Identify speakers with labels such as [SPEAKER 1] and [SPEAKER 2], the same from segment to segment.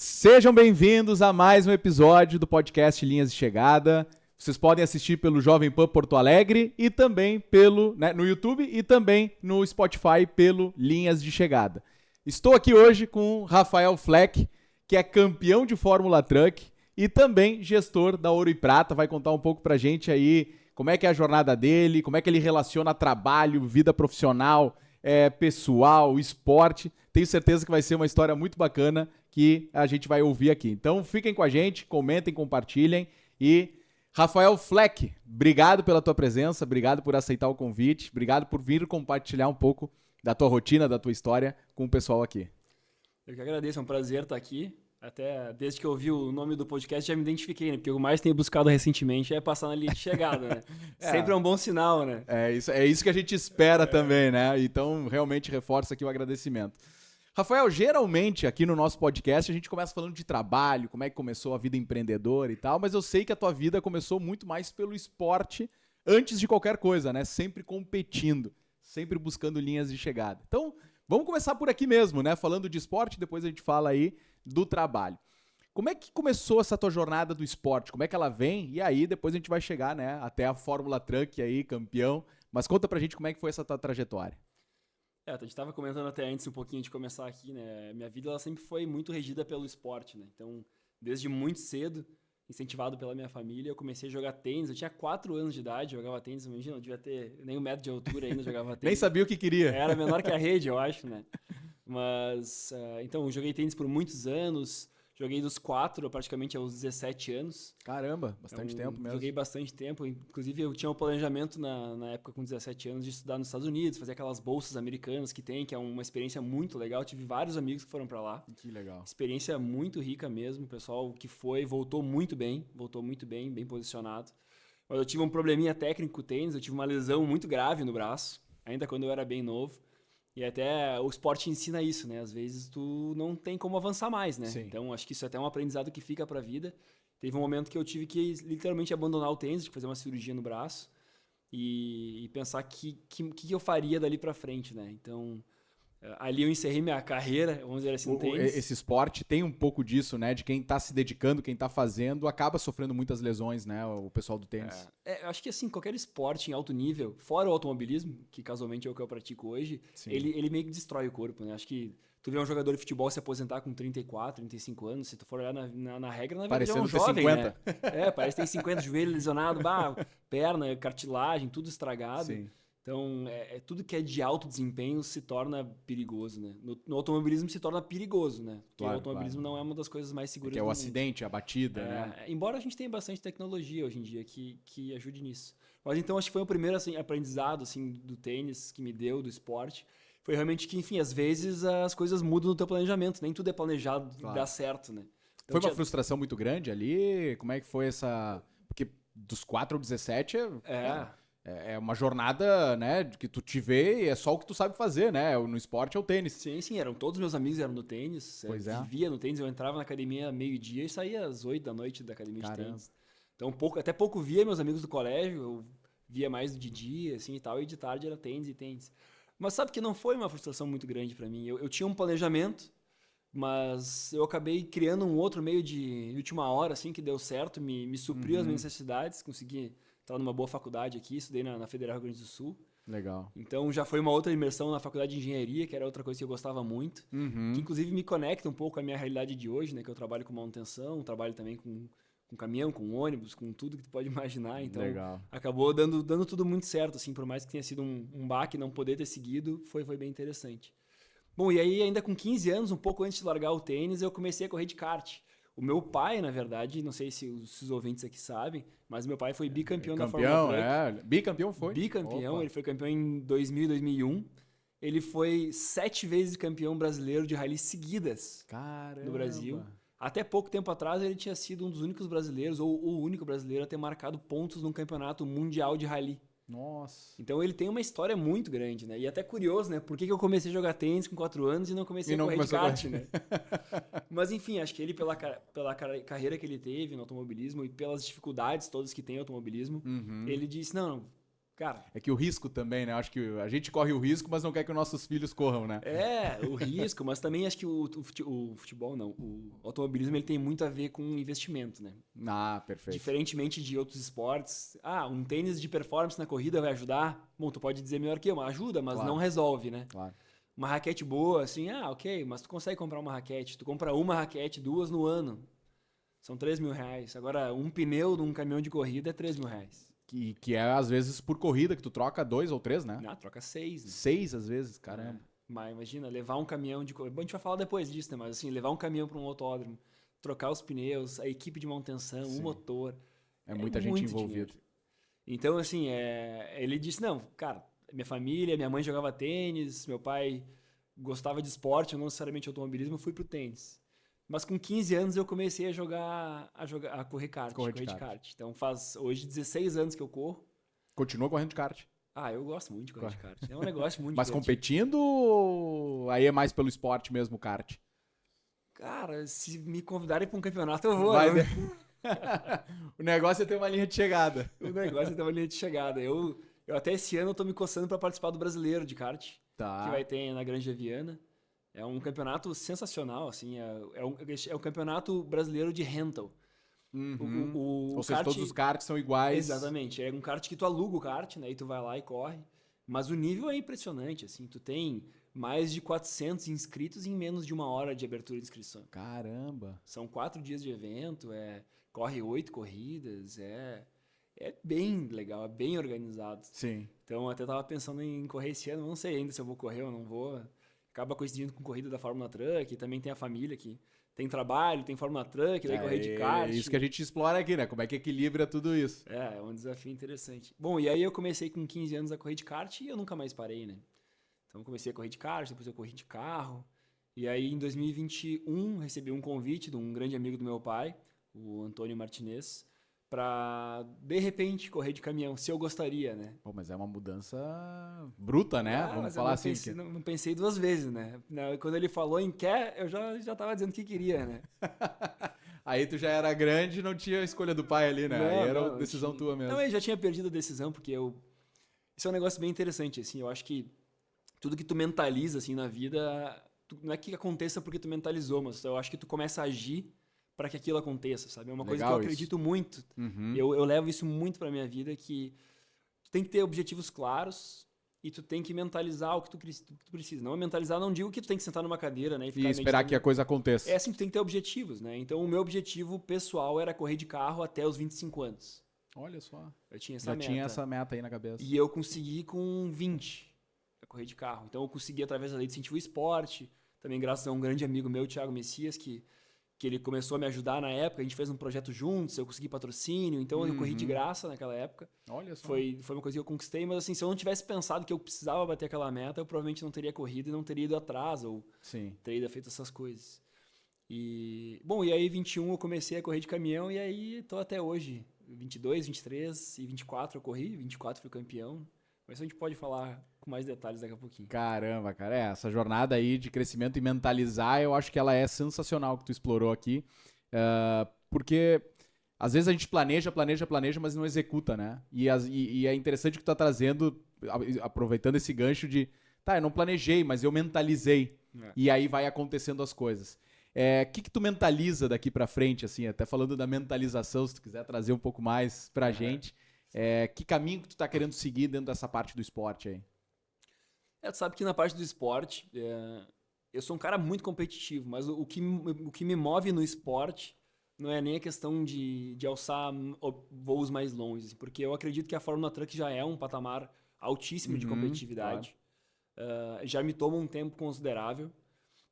[SPEAKER 1] Sejam bem-vindos a mais um episódio do podcast Linhas de Chegada. Vocês podem assistir pelo Jovem Pan Porto Alegre e também no YouTube e também no Spotify pelo Linhas de Chegada. Estou aqui hoje com Rafael Fleck, que é campeão de Fórmula Truck e também gestor da Ouro e Prata. Vai contar um pouco pra gente aí como é que é a jornada dele, como é que ele relaciona trabalho, vida profissional, pessoal, esporte. Tenho certeza que vai ser uma história muito bacana que a gente vai ouvir aqui. Então fiquem com a gente, comentem, compartilhem. E Rafael Fleck, obrigado pela tua presença, obrigado por aceitar o convite, obrigado por vir compartilhar um pouco da tua rotina, da tua história com o pessoal aqui.
[SPEAKER 2] Eu que agradeço, é um prazer estar aqui. Até desde que eu ouvi o nome do podcast já me identifiquei, né? Porque o que mais tenho buscado recentemente é passar na linha de chegada, né? Sempre é um bom sinal, né?
[SPEAKER 1] É isso que a gente espera também, né? Então, realmente reforça aqui o agradecimento. Rafael, geralmente aqui no nosso podcast a gente começa falando de trabalho, como é que começou a vida empreendedora e tal, mas eu sei que a tua vida começou muito mais pelo esporte antes de qualquer coisa, né? Sempre competindo, sempre buscando linhas de chegada. Então, vamos começar por aqui mesmo, né? Falando de esporte, depois a gente fala aí do trabalho. Como é que começou essa tua jornada do esporte? Como é que ela vem? E aí depois a gente vai chegar, né, até a Fórmula Truck aí, campeão. Mas conta pra gente como é que foi essa tua trajetória.
[SPEAKER 2] A gente estava comentando até antes um pouquinho de começar aqui, né? Minha vida ela sempre foi muito regida pelo esporte, né? Então, desde muito cedo, incentivado pela minha família, eu comecei a jogar tênis. Eu tinha 4 anos de idade, jogava tênis. Imagina, eu devia ter nem 1 metro de altura ainda, jogava tênis.
[SPEAKER 1] Nem sabia o que queria.
[SPEAKER 2] Era menor que a rede, eu acho, né? Mas, então, eu joguei tênis por muitos anos. Joguei dos 4 praticamente aos 17 anos.
[SPEAKER 1] Caramba, bastante tempo mesmo.
[SPEAKER 2] Joguei bastante tempo. Inclusive, eu tinha um planejamento na época, com 17 anos, de estudar nos Estados Unidos, fazer aquelas bolsas americanas que tem, que é uma experiência muito legal. Tive vários amigos que foram para lá.
[SPEAKER 1] Que legal.
[SPEAKER 2] Experiência muito rica mesmo. O pessoal que foi voltou muito bem, bem posicionado. Mas eu tive um probleminha técnico com o tênis, eu tive uma lesão muito grave no braço, ainda quando eu era bem novo. E até o esporte ensina isso, né? Às vezes tu não tem como avançar mais, né?
[SPEAKER 1] Sim.
[SPEAKER 2] Então, acho que isso é até um aprendizado que fica pra vida. Teve um momento que eu tive que literalmente abandonar o tênis, fazer uma cirurgia no braço e pensar que eu faria dali pra frente, né? Então, ali eu encerrei minha carreira, vamos dizer assim, no tênis.
[SPEAKER 1] Esse esporte tem um pouco disso, né? De quem tá se dedicando, quem tá fazendo, acaba sofrendo muitas lesões, né? O pessoal do tênis.
[SPEAKER 2] Eu acho que assim, qualquer esporte em alto nível, fora o automobilismo, que casualmente é o que eu pratico hoje, ele meio que destrói o corpo, né? Acho que tu vê um jogador de futebol se aposentar com 34, 35 anos, se tu for olhar na regra, na verdade é um jovem, 50. Né? Parece que tem 50, joelho lesionado, perna, cartilagem, tudo estragado.
[SPEAKER 1] Sim.
[SPEAKER 2] Então, tudo que é de alto desempenho se torna perigoso, né? No automobilismo se torna perigoso, né? Porque o automobilismo não é uma das coisas mais seguras do mundo.
[SPEAKER 1] Que é o acidente, a batida, né?
[SPEAKER 2] Embora a gente tenha bastante tecnologia hoje em dia que ajude nisso. Mas então, acho que foi o primeiro assim, aprendizado assim, do tênis que me deu, do esporte. Foi realmente que, enfim, às vezes as coisas mudam no teu planejamento. Nem tudo é planejado dar certo, né? Então,
[SPEAKER 1] foi uma frustração muito grande ali? Como é que foi essa... Porque dos 4 ao 17 é uma jornada, né, que tu te vê e é só o que tu sabe fazer, né? No esporte é o tênis.
[SPEAKER 2] Sim, todos meus amigos eram no tênis.
[SPEAKER 1] Pois
[SPEAKER 2] vivia no tênis, eu entrava na academia meio-dia e saía às 8 da noite da academia de tênis. Então, até pouco via meus amigos do colégio, eu via mais de dia, assim, e tal, e de tarde era tênis e tênis. Mas sabe que não foi uma frustração muito grande pra mim. Eu tinha um planejamento, mas eu acabei criando um outro meio de última hora, assim, que deu certo, me supriu as minhas necessidades, consegui estava numa boa faculdade aqui, estudei na Federal Rio Grande do Sul.
[SPEAKER 1] Legal.
[SPEAKER 2] Então já foi uma outra imersão na faculdade de engenharia, que era outra coisa que eu gostava muito, que inclusive me conecta um pouco com a minha realidade de hoje, né? Que eu trabalho com manutenção, trabalho também com caminhão, com ônibus, com tudo que tu pode imaginar. Então acabou dando tudo muito certo, assim, por mais que tenha sido um baque, não poder ter seguido, foi bem interessante. Bom, e aí ainda com 15 anos, um pouco antes de largar o tênis, eu comecei a correr de kart. O meu pai, na verdade, não sei se os ouvintes aqui sabem, mas meu pai foi bicampeão da Fórmula Truck.
[SPEAKER 1] Bicampeão foi?
[SPEAKER 2] Bicampeão, ele foi campeão em 2000 e 2001. Ele foi 7 vezes campeão brasileiro de rally seguidas.
[SPEAKER 1] Caramba.
[SPEAKER 2] No Brasil. Até pouco tempo atrás, ele tinha sido um dos únicos brasileiros, ou o único brasileiro a ter marcado pontos num campeonato mundial de rally.
[SPEAKER 1] Nossa.
[SPEAKER 2] Então ele tem uma história muito grande, né? E até curioso, né? Por que eu comecei a jogar tênis com 4 anos e não comecei a correr de kart, né? Mas enfim, acho que ele, pela carreira que ele teve no automobilismo e pelas dificuldades todas que tem o automobilismo, ele disse, não, Cara,
[SPEAKER 1] É que o risco também, né? Acho que a gente corre o risco, mas não quer que os nossos filhos corram, né?
[SPEAKER 2] o risco, mas também acho que o futebol não, o automobilismo ele tem muito a ver com investimento, né?
[SPEAKER 1] Ah, perfeito.
[SPEAKER 2] Diferentemente de outros esportes, um tênis de performance na corrida vai ajudar? Bom, tu pode dizer melhor que eu, mas ajuda, mas
[SPEAKER 1] Claro.
[SPEAKER 2] não resolve, né?
[SPEAKER 1] Claro.
[SPEAKER 2] Uma raquete boa, assim, ok, mas tu consegue comprar uma raquete, tu compra uma raquete, 2 no ano, são R$ 3.000. Agora, um pneu de um caminhão de corrida é R$ 3.000.
[SPEAKER 1] Que é, às vezes, por corrida, que tu troca 2 ou 3, né?
[SPEAKER 2] Troca 6, né?
[SPEAKER 1] 6, às vezes, caramba.
[SPEAKER 2] Mas imagina, levar um caminhão de corrida. Bom, a gente vai falar depois disso, né? Mas assim, levar um caminhão para um autódromo, trocar os pneus, a equipe de manutenção, o motor.
[SPEAKER 1] É muita gente
[SPEAKER 2] muito
[SPEAKER 1] envolvida.
[SPEAKER 2] dinheiro. Então, assim, ele disse, não, cara, minha família, minha mãe jogava tênis, meu pai gostava de esporte, não necessariamente automobilismo, eu fui pro tênis. Mas com 15 anos eu comecei a correr kart, correr de kart. Então faz hoje 16 anos que eu corro.
[SPEAKER 1] Continua correndo de kart.
[SPEAKER 2] Eu gosto muito de correr de kart. É um negócio muito
[SPEAKER 1] Mas
[SPEAKER 2] divertido.
[SPEAKER 1] competindo ou aí é mais pelo esporte mesmo o kart?
[SPEAKER 2] Cara, se me convidarem para um campeonato, eu vou.
[SPEAKER 1] Vai
[SPEAKER 2] né?
[SPEAKER 1] O negócio é ter uma linha de chegada.
[SPEAKER 2] O negócio é ter uma linha de chegada. Eu até esse ano eu tô me coçando para participar do Brasileiro de kart,
[SPEAKER 1] Tá.
[SPEAKER 2] que vai ter na Granja Viana. É um campeonato sensacional, assim. É um campeonato brasileiro de rental.
[SPEAKER 1] Uhum. Ou
[SPEAKER 2] O
[SPEAKER 1] seja,
[SPEAKER 2] kart,
[SPEAKER 1] todos os karts são iguais.
[SPEAKER 2] exatamente. É um kart que tu aluga o kart, né? E tu vai lá e corre. Mas o nível é impressionante, assim. Tu tem mais de 400 inscritos em menos de 1 hora de abertura de inscrição.
[SPEAKER 1] Caramba.
[SPEAKER 2] São 4 dias de evento, corre 8 corridas, é bem legal, é bem organizado.
[SPEAKER 1] Sim.
[SPEAKER 2] Então, até tava pensando em correr esse ano, não sei ainda se eu vou correr ou não vou. Acaba coincidindo com corrida da Fórmula Truck, e também tem a família que tem trabalho, tem Fórmula Truck, daí correr de kart.
[SPEAKER 1] É isso que a gente explora aqui, né? Como é que equilibra tudo isso.
[SPEAKER 2] É um desafio interessante. Bom, e aí eu comecei com 15 anos a correr de kart e eu nunca mais parei, né? Então, eu comecei a correr de kart, depois eu corri de carro. E aí, em 2021, recebi um convite de um grande amigo do meu pai, o Antônio Martinez, para, de repente, correr de caminhão, se eu gostaria, né?
[SPEAKER 1] Pô, mas é uma mudança bruta, né? Vamos
[SPEAKER 2] Mas
[SPEAKER 1] falar
[SPEAKER 2] eu
[SPEAKER 1] assim.
[SPEAKER 2] não pensei 2 vezes, né? Quando ele falou em quer, eu já tava dizendo que queria, né?
[SPEAKER 1] Aí tu já era grande, não tinha escolha do pai ali, né? Aí era
[SPEAKER 2] Não
[SPEAKER 1] decisão tua mesmo.
[SPEAKER 2] Não, eu já tinha perdido a decisão, porque isso é um negócio bem interessante, assim. Eu acho que tudo que tu mentaliza, assim, na vida, não é que aconteça porque tu mentalizou, mas eu acho que tu começa a agir para que aquilo aconteça, sabe? É uma coisa que eu acredito muito.
[SPEAKER 1] Uhum.
[SPEAKER 2] Eu levo isso muito pra minha vida, que tu tem que ter objetivos claros e tu tem que mentalizar o que tu precisa. Não mentalizar, não digo que tu tem que sentar numa cadeira, né?
[SPEAKER 1] E esperar que a coisa aconteça.
[SPEAKER 2] É assim, tu tem que ter objetivos, né? Então, o meu objetivo pessoal era correr de carro até os 25 anos.
[SPEAKER 1] Olha só.
[SPEAKER 2] Eu tinha essa
[SPEAKER 1] Já
[SPEAKER 2] meta.
[SPEAKER 1] tinha essa meta aí na cabeça.
[SPEAKER 2] E eu consegui com 20 a correr de carro. Então, eu consegui através da lei de incentivo ao esporte, também graças a um grande amigo meu, Thiago Messias, que ele começou a me ajudar na época. A gente fez um projeto juntos, eu consegui patrocínio, então eu corri de graça naquela época.
[SPEAKER 1] Olha só.
[SPEAKER 2] Foi uma coisa que eu conquistei, mas assim, se eu não tivesse pensado que eu precisava bater aquela meta, eu provavelmente não teria corrido e não teria ido atrás, ou teria feito essas coisas. Bom, e aí 21 eu comecei a correr de caminhão e aí tô até hoje. 22, 23 e 24 eu corri, 24 fui campeão. Mas isso a gente pode falar com mais detalhes daqui a pouquinho.
[SPEAKER 1] Caramba, cara. Essa jornada aí de crescimento e mentalizar, eu acho que ela é sensacional que tu explorou aqui. Porque às vezes a gente planeja, mas não executa, né? E é interessante que tu tá trazendo, aproveitando esse gancho de, eu não planejei, mas eu mentalizei. E aí vai acontecendo as coisas. O que tu mentaliza daqui pra frente, assim, até falando da mentalização, se tu quiser trazer um pouco mais pra gente. Que caminho que tu tá querendo seguir dentro dessa parte do esporte aí?
[SPEAKER 2] Tu sabe que na parte do esporte, eu sou um cara muito competitivo, mas o que me move no esporte não é nem a questão de alçar voos mais longe, porque eu acredito que a Fórmula Truck já é um patamar altíssimo de competitividade. Claro. Já me toma um tempo considerável.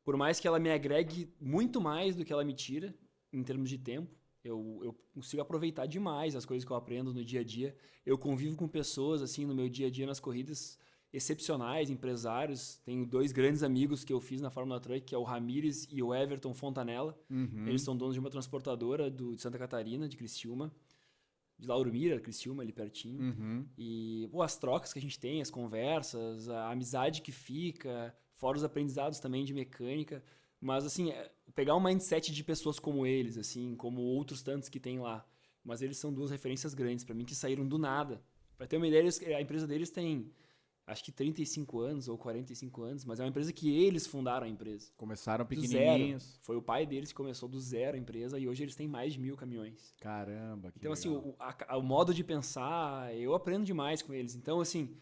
[SPEAKER 2] Por mais que ela me agregue muito mais do que ela me tira, em termos de tempo, eu consigo aproveitar demais as coisas que eu aprendo no dia a dia. Eu convivo com pessoas, assim, no meu dia a dia nas corridas, excepcionais, empresários. Tenho 2 grandes amigos que eu fiz na Fórmula Truck, que é o Ramires e o Everton Fontanella. Eles são donos de uma transportadora de Santa Catarina, de Criciúma. De Lauro Mira, Criciúma, ali pertinho. E as trocas que a gente tem, as conversas, a amizade que fica, fora os aprendizados também de mecânica. Mas, assim, pegar um mindset de pessoas como eles, assim, como outros tantos que tem lá. Mas eles são 2 referências grandes para mim, que saíram do nada Pra ter uma ideia, a empresa deles tem, acho que 35 anos ou 45 anos, mas é uma empresa que eles fundaram a empresa.
[SPEAKER 1] Começaram
[SPEAKER 2] Do
[SPEAKER 1] pequenininhos.
[SPEAKER 2] zero. Foi o pai deles que começou do zero a empresa e hoje eles têm mais de 1.000 caminhões.
[SPEAKER 1] Caramba, que
[SPEAKER 2] Então, assim,
[SPEAKER 1] legal.
[SPEAKER 2] o modo de pensar, eu aprendo demais com eles. Então, assim,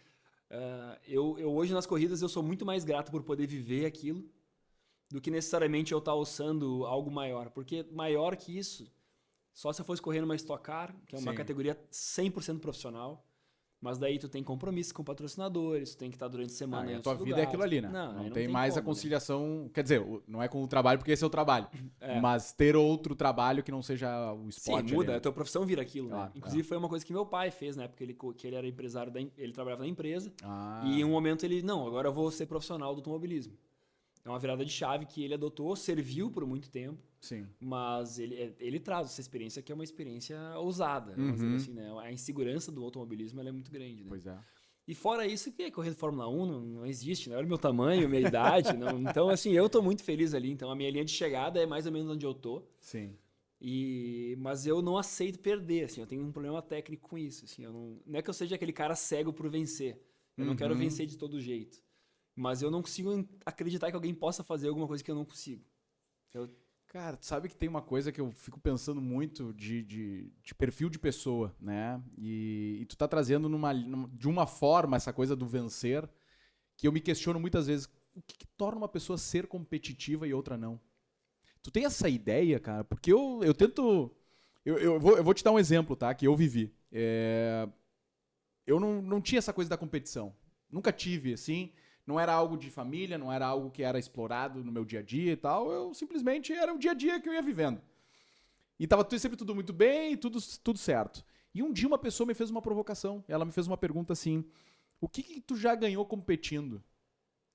[SPEAKER 2] eu hoje nas corridas eu sou muito mais grato por poder viver aquilo do que necessariamente eu estar alçando algo maior. Porque maior que isso, só se eu fosse correr numa Stock Car, que é uma
[SPEAKER 1] Sim.
[SPEAKER 2] categoria 100% profissional, mas daí tu tem compromissos com patrocinadores, tu tem que estar durante a semana em
[SPEAKER 1] A tua
[SPEAKER 2] outros
[SPEAKER 1] vida é
[SPEAKER 2] lugares.
[SPEAKER 1] aquilo ali, né?
[SPEAKER 2] Não, aí
[SPEAKER 1] Tem mais a
[SPEAKER 2] como, né?
[SPEAKER 1] conciliação. Quer dizer, não é com o trabalho, porque esse é o trabalho.
[SPEAKER 2] É.
[SPEAKER 1] Mas ter outro trabalho que não seja o
[SPEAKER 2] Sim,
[SPEAKER 1] esporte.
[SPEAKER 2] muda,
[SPEAKER 1] ali,
[SPEAKER 2] a tua profissão vira aquilo, né?
[SPEAKER 1] Claro,
[SPEAKER 2] Inclusive foi uma coisa que meu pai fez na época que ele era empresário, ele trabalhava na empresa,
[SPEAKER 1] Ah,
[SPEAKER 2] e em um momento ele, não, agora eu vou ser profissional do automobilismo. É uma virada de chave que ele adotou, serviu por muito tempo,
[SPEAKER 1] sim.
[SPEAKER 2] mas ele traz essa experiência que é uma experiência ousada, vamos dizer assim, né? A insegurança do automobilismo ela é muito grande, né?
[SPEAKER 1] Pois é.
[SPEAKER 2] E fora isso, que correr de Fórmula 1 não existe, né? Olha o meu tamanho, minha idade. Não, então, assim, eu tô muito feliz ali. Então, a minha linha de chegada é mais ou menos onde eu tô.
[SPEAKER 1] Sim.
[SPEAKER 2] Mas eu não aceito perder, assim. Eu tenho um problema técnico com isso, assim. Não é que eu seja aquele cara cego por vencer. Eu não quero vencer de todo jeito. Mas eu não consigo acreditar que alguém possa fazer alguma coisa que eu não consigo.
[SPEAKER 1] Cara, tu sabe que tem uma coisa que eu fico pensando muito de perfil de pessoa, né? E tu tá trazendo de uma forma essa coisa do vencer, que eu me questiono muitas vezes, o que torna uma pessoa ser competitiva e outra não? Tu tem essa ideia, cara? Porque eu tento... Eu vou te dar um exemplo, tá? Que eu vivi. Eu não tinha essa coisa da competição. Nunca tive, assim... Não era algo de família, não era algo que era explorado no meu dia a dia e tal. Eu simplesmente era o dia a dia que eu ia vivendo. E tava sempre tudo muito bem, tudo certo. E um dia uma pessoa me fez uma provocação. Ela me fez uma pergunta assim: o que tu já ganhou competindo?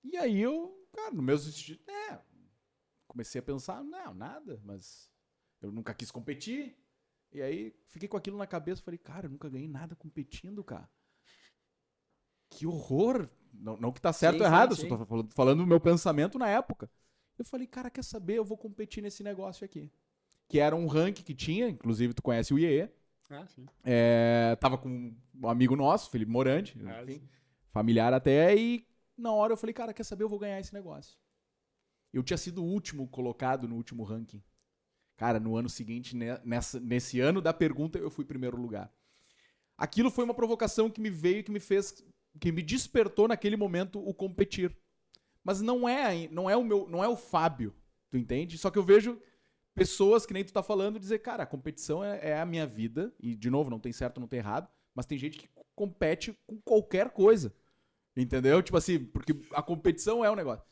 [SPEAKER 1] E aí eu, cara, no meu comecei a pensar, não, nada, mas eu nunca quis competir. E aí fiquei com aquilo na cabeça, falei, cara, eu nunca ganhei nada competindo, cara. Que horror! Não que tá certo ou errado, só tô falando do meu pensamento na época. Eu falei, cara, quer saber? Eu vou competir nesse negócio aqui. Que era um ranking que tinha, inclusive tu conhece o IEE.
[SPEAKER 2] Ah, sim.
[SPEAKER 1] Tava com um amigo nosso, Felipe Morandi, enfim,
[SPEAKER 2] Sim.
[SPEAKER 1] familiar até, e na hora eu falei, cara, quer saber? Eu vou ganhar esse negócio. Eu tinha sido o último colocado no último ranking. Cara, no ano seguinte, nesse ano da pergunta, eu fui primeiro lugar. Aquilo foi uma provocação que me veio e que me despertou naquele momento o competir. Mas não é o Fábio, tu entende? Só que eu vejo pessoas que nem tu tá falando dizer, cara, a competição é a minha vida, e de novo, não tem certo, não tem errado, mas tem gente que compete com qualquer coisa. Entendeu? Tipo assim, porque a competição é um negócio.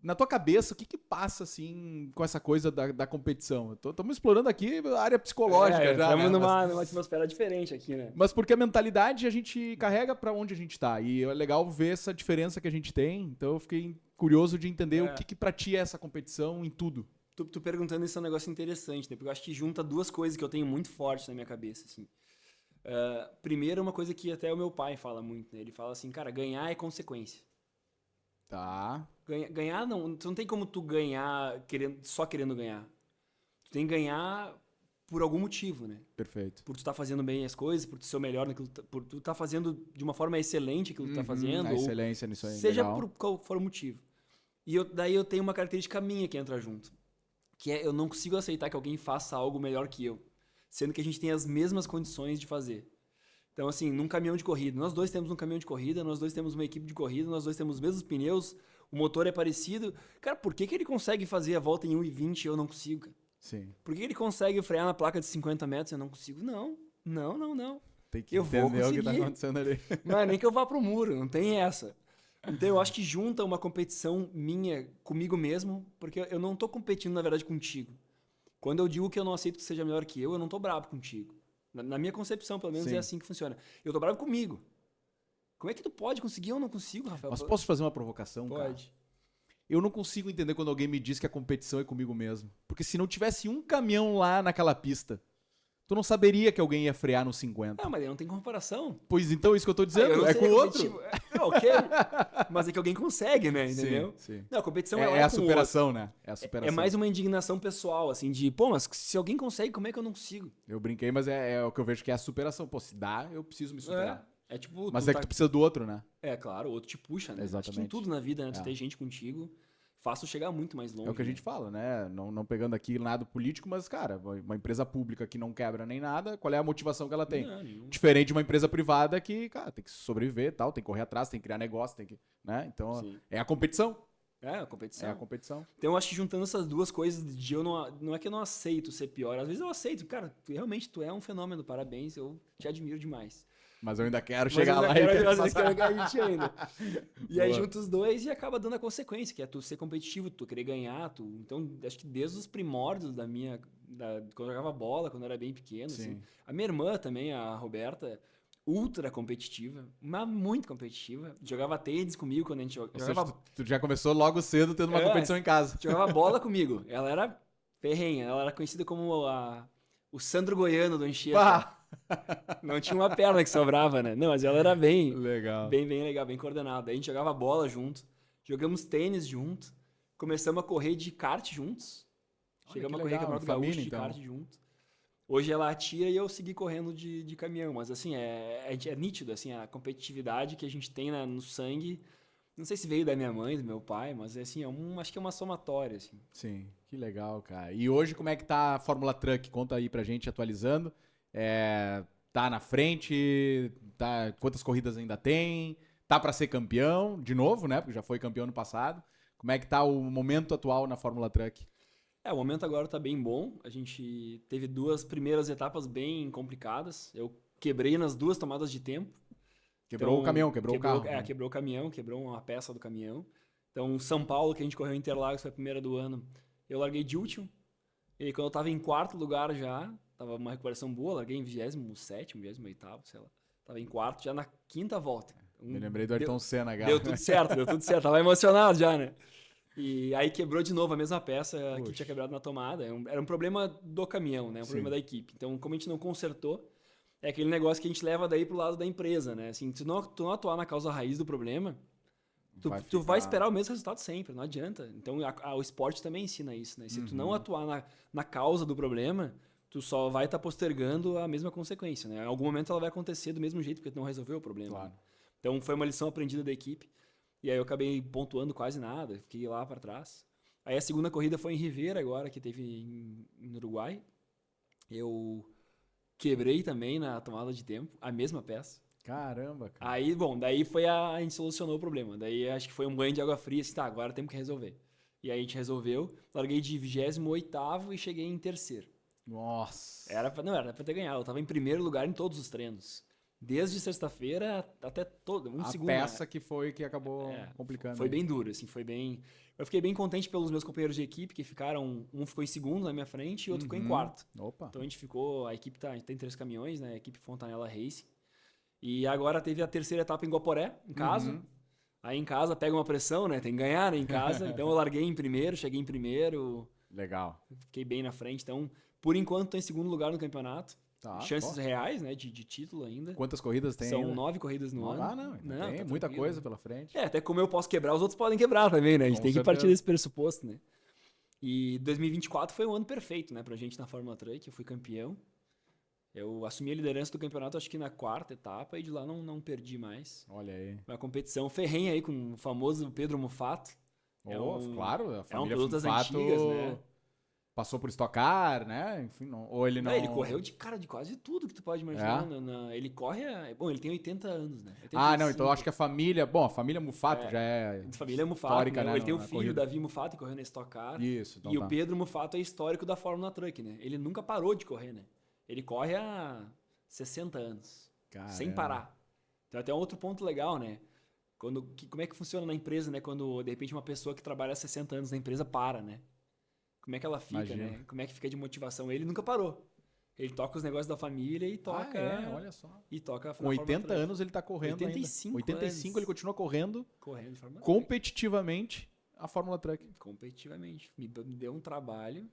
[SPEAKER 1] Na tua cabeça, o que passa, assim, com essa coisa da competição? Estamos explorando aqui a área psicológica já,
[SPEAKER 2] Estamos
[SPEAKER 1] né?
[SPEAKER 2] numa atmosfera diferente aqui, né?
[SPEAKER 1] Mas porque a mentalidade a gente carrega pra onde a gente tá. E é legal ver essa diferença que a gente tem. Então eu fiquei curioso de entender o que pra ti é essa competição em tudo.
[SPEAKER 2] Tu perguntando isso é um negócio interessante, né? Porque eu acho que junta duas coisas que eu tenho muito fortes na minha cabeça, assim. Primeiro, uma coisa que até o meu pai fala muito, né? Ele fala assim, cara, ganhar é consequência.
[SPEAKER 1] Tá.
[SPEAKER 2] Ganhar não tem como tu ganhar só querendo ganhar. Tu tem que ganhar por algum motivo, né?
[SPEAKER 1] Perfeito.
[SPEAKER 2] Por tu estar fazendo bem as coisas, por tu ser o melhor naquilo, por tu estar fazendo de uma forma excelente aquilo que tu tá fazendo.
[SPEAKER 1] A excelência nisso aí.
[SPEAKER 2] Seja
[SPEAKER 1] legal.
[SPEAKER 2] por qual for o motivo. E daí eu tenho uma característica minha que entra junto. Que é eu não consigo aceitar que alguém faça algo melhor que eu. Sendo que a gente tem as mesmas condições de fazer. Então, assim, num caminhão de corrida, nós dois temos um caminhão de corrida, nós dois temos uma equipe de corrida, nós dois temos os mesmos pneus, o motor é parecido. Cara, por que ele consegue fazer a volta em 1,20 e eu não consigo, cara?
[SPEAKER 1] Sim.
[SPEAKER 2] Por que ele consegue frear na placa de 50 metros e eu não consigo? Não.
[SPEAKER 1] Tem que
[SPEAKER 2] Eu vou
[SPEAKER 1] entender o que tá
[SPEAKER 2] conseguir.
[SPEAKER 1] acontecendo ali.
[SPEAKER 2] Não é nem que eu vá pro muro, não tem essa. Então eu acho que junta uma competição minha comigo mesmo, porque eu não tô competindo, na verdade, contigo. Quando eu digo que eu não aceito que seja melhor que eu não tô bravo contigo. Na minha concepção, pelo menos,
[SPEAKER 1] Sim.
[SPEAKER 2] é assim que funciona. Eu tô bravo comigo. Como é que tu pode conseguir? Eu não consigo, Rafael.
[SPEAKER 1] Mas posso fazer uma provocação, cara?
[SPEAKER 2] Pode.
[SPEAKER 1] Eu não consigo entender quando alguém me diz que a competição é comigo mesmo. Porque se não tivesse um caminhão lá naquela pista, tu não saberia que alguém ia frear no 50.
[SPEAKER 2] Ah, mas aí não tem comparação.
[SPEAKER 1] Pois então, isso que eu tô dizendo,
[SPEAKER 2] Eu não
[SPEAKER 1] é
[SPEAKER 2] seria
[SPEAKER 1] com o outro.
[SPEAKER 2] competitivo. Ok. Mas é que alguém consegue, né? Entendeu?
[SPEAKER 1] Sim.
[SPEAKER 2] Não, a competição
[SPEAKER 1] É
[SPEAKER 2] com
[SPEAKER 1] a
[SPEAKER 2] o
[SPEAKER 1] superação,
[SPEAKER 2] outro.
[SPEAKER 1] né? É a superação.
[SPEAKER 2] É mais uma indignação pessoal, assim, de, pô, mas se alguém consegue, como é que eu não consigo?
[SPEAKER 1] Eu brinquei, mas é o que eu vejo que é a superação. Pô, se dá, eu preciso me superar.
[SPEAKER 2] É tipo...
[SPEAKER 1] Mas é que tu precisa do outro, né?
[SPEAKER 2] É, claro, o outro te puxa, né?
[SPEAKER 1] Exatamente.
[SPEAKER 2] Acho que em tudo na vida, né? Tu ter gente contigo, faz tu chegar muito mais longe.
[SPEAKER 1] É o que a gente fala, né? Não pegando aqui nada político, mas, cara, uma empresa pública que não quebra nem nada, qual é a motivação que ela tem?
[SPEAKER 2] Não, nenhum.
[SPEAKER 1] Diferente de uma empresa privada que, cara, tem que sobreviver, tal, tem que correr atrás, tem que criar negócio, tem que, né? Então,
[SPEAKER 2] Sim.
[SPEAKER 1] é a competição.
[SPEAKER 2] É, a competição.
[SPEAKER 1] É a competição.
[SPEAKER 2] Então eu acho que juntando essas duas coisas de eu não é que eu não aceito ser pior, às vezes eu aceito, cara, realmente tu é um fenômeno, parabéns, eu te admiro demais.
[SPEAKER 1] Mas eu ainda quero
[SPEAKER 2] Mas
[SPEAKER 1] chegar
[SPEAKER 2] eu
[SPEAKER 1] lá
[SPEAKER 2] quero,
[SPEAKER 1] e quero
[SPEAKER 2] às vezes
[SPEAKER 1] passar.
[SPEAKER 2] quero ganhar a gente ainda. E aí
[SPEAKER 1] Boa.
[SPEAKER 2] junta os dois e acaba dando a consequência, que é tu ser competitivo, tu querer ganhar, então acho que desde os primórdios quando eu jogava bola, quando eu era bem pequeno,
[SPEAKER 1] Sim.
[SPEAKER 2] assim. A minha irmã também, a Roberta, ultra competitiva, mas muito competitiva. Jogava tênis comigo quando a gente
[SPEAKER 1] Ou
[SPEAKER 2] jogava.
[SPEAKER 1] seja, tu já começou logo cedo tendo uma competição em casa.
[SPEAKER 2] Jogava bola comigo. Ela era ferrenha, ela era conhecida como o Sandro Goiano do Anchieta.
[SPEAKER 1] Pá!
[SPEAKER 2] Não tinha uma perna que sobrava, né? Não, mas ela era
[SPEAKER 1] Legal.
[SPEAKER 2] bem legal, bem coordenada. A gente jogava bola junto, jogamos tênis junto, começamos a correr de kart juntos.
[SPEAKER 1] Olha,
[SPEAKER 2] Chegamos
[SPEAKER 1] que
[SPEAKER 2] a correr
[SPEAKER 1] legal,
[SPEAKER 2] Campeonato
[SPEAKER 1] família,
[SPEAKER 2] Gaúcho de
[SPEAKER 1] então.
[SPEAKER 2] kart junto. Hoje ela atira e eu segui correndo de caminhão, mas assim, é nítido, assim, a competitividade que a gente tem no sangue. Não sei se veio da minha mãe, do meu pai, mas assim, acho que é uma somatória, assim.
[SPEAKER 1] Sim, que legal, cara. E hoje como é que tá a Fórmula Truck? Conta aí pra gente, atualizando. Tá na frente? Quantas corridas ainda tem? Tá pra ser campeão de novo, né? Porque já foi campeão no passado. Como é que tá o momento atual na Fórmula Truck?
[SPEAKER 2] O momento agora tá bem bom. A gente teve 2 primeiras etapas bem complicadas. Eu quebrei nas 2 tomadas de tempo.
[SPEAKER 1] Quebrou
[SPEAKER 2] Então,
[SPEAKER 1] o caminhão, quebrou o carro. né?
[SPEAKER 2] Quebrou o caminhão, quebrou uma peça do caminhão. Então, São Paulo, que a gente correu em Interlagos, foi a primeira do ano, eu larguei de último. E quando eu tava em 4º lugar já, tava uma recuperação boa, larguei em 27º, 28º, sei lá. Tava em 4º já na 5ª volta.
[SPEAKER 1] Me lembrei do Ayrton Senna, cara.
[SPEAKER 2] Deu tudo certo, deu tudo certo. Tava emocionado já, né? E aí quebrou de novo a mesma peça que
[SPEAKER 1] Puxa.
[SPEAKER 2] tinha quebrado na tomada. Era um problema do caminhão, né? Um
[SPEAKER 1] Sim.
[SPEAKER 2] problema da equipe. Então, como a gente não consertou, é aquele negócio que a gente leva daí pro lado da empresa, né? Assim, tu não atuar na causa raiz do problema, tu vai esperar o mesmo resultado sempre, não adianta. Então, o esporte também ensina isso, né? Se tu não atuar na causa do problema, tu só vai estar postergando a mesma consequência, né? Em algum momento ela vai acontecer do mesmo jeito, porque tu não resolveu o problema.
[SPEAKER 1] Claro.
[SPEAKER 2] Né? Então, foi uma lição aprendida da equipe. E aí eu acabei pontuando quase nada, fiquei lá para trás. Aí a segunda corrida foi em Rivera agora, que teve em Uruguai. Eu quebrei também na tomada de tempo, a mesma peça.
[SPEAKER 1] Caramba, cara.
[SPEAKER 2] Aí, bom, daí a gente solucionou o problema. Daí acho que foi um banho de água fria, assim, tá, agora temos que resolver. E aí a gente resolveu, larguei de 28º e cheguei em 3º.
[SPEAKER 1] Nossa.
[SPEAKER 2] Era pra ter ganhado, eu tava em primeiro lugar em todos os treinos. Desde sexta-feira até todo,
[SPEAKER 1] a
[SPEAKER 2] segundo.
[SPEAKER 1] peça que foi que acabou complicando.
[SPEAKER 2] Foi
[SPEAKER 1] aí.
[SPEAKER 2] bem duro, assim, foi bem... Eu fiquei bem contente pelos meus companheiros de equipe, que ficaram... Um ficou em segundo na minha frente e outro ficou em 4º.
[SPEAKER 1] Opa.
[SPEAKER 2] Então a gente ficou... A equipe tem 3 caminhões, né? A equipe Fontanella Racing. E agora teve a terceira etapa em Guaporé, em casa. Aí em casa pega uma pressão, né? Tem que ganhar, né? Em casa. Então eu larguei em primeiro, cheguei em primeiro.
[SPEAKER 1] Legal.
[SPEAKER 2] Fiquei bem na frente. Então, por enquanto, tô em segundo lugar no campeonato.
[SPEAKER 1] Tá,
[SPEAKER 2] Chances
[SPEAKER 1] pô.
[SPEAKER 2] reais, né? De título ainda.
[SPEAKER 1] Quantas corridas tem
[SPEAKER 2] São
[SPEAKER 1] ainda?
[SPEAKER 2] 9 corridas no ano.
[SPEAKER 1] Ah, não. Ainda tem
[SPEAKER 2] tá
[SPEAKER 1] muita
[SPEAKER 2] tranquilo.
[SPEAKER 1] coisa pela frente.
[SPEAKER 2] Até como eu posso quebrar, os outros podem quebrar também, né? A gente
[SPEAKER 1] Com
[SPEAKER 2] tem que
[SPEAKER 1] certeza.
[SPEAKER 2] partir desse pressuposto, né? E 2024 foi um ano perfeito, né? Pra gente na Fórmula Truck. Eu fui campeão. Eu assumi a liderança do campeonato, acho que na 4ª etapa, e de lá não perdi mais.
[SPEAKER 1] Olha aí.
[SPEAKER 2] Uma competição ferrenha aí com o famoso Pedro Mufato.
[SPEAKER 1] Claro, a família
[SPEAKER 2] piloto das
[SPEAKER 1] Fufato
[SPEAKER 2] antigas, né?
[SPEAKER 1] passou por Stock Car, né? Enfim, ou ele não...
[SPEAKER 2] Ele correu de quase tudo que tu pode imaginar. Ele corre... Bom, ele tem 80 anos, né? 85.
[SPEAKER 1] Ah, não, então eu acho que a família... Bom, a família Mufato já é
[SPEAKER 2] Família Mufato,
[SPEAKER 1] histórica,
[SPEAKER 2] né?
[SPEAKER 1] né?
[SPEAKER 2] Ele tem o
[SPEAKER 1] na
[SPEAKER 2] filho,
[SPEAKER 1] corrida.
[SPEAKER 2] Davi Mufato, que correu na Stock Car.
[SPEAKER 1] Isso, então
[SPEAKER 2] E
[SPEAKER 1] tá.
[SPEAKER 2] o Pedro Mufato é histórico da Fórmula Truck, né? Ele nunca parou de correr, né? Ele corre há 60 anos.
[SPEAKER 1] Caramba.
[SPEAKER 2] Sem parar. Então até um outro ponto legal, né? Como é que funciona na empresa, né? Quando, de repente, uma pessoa que trabalha há 60 anos na empresa para, né? Como é que ela fica,
[SPEAKER 1] Imagina.
[SPEAKER 2] né? Como é que fica de motivação? Ele nunca parou. Ele toca os negócios da família e toca...
[SPEAKER 1] olha só.
[SPEAKER 2] E toca
[SPEAKER 1] Com 80 anos ele tá correndo
[SPEAKER 2] 85
[SPEAKER 1] ainda. 85
[SPEAKER 2] anos.
[SPEAKER 1] ele continua correndo
[SPEAKER 2] Correndo de Fórmula
[SPEAKER 1] competitivamente a Fórmula Truck.
[SPEAKER 2] Truck. Competitivamente. Me deu um trabalho.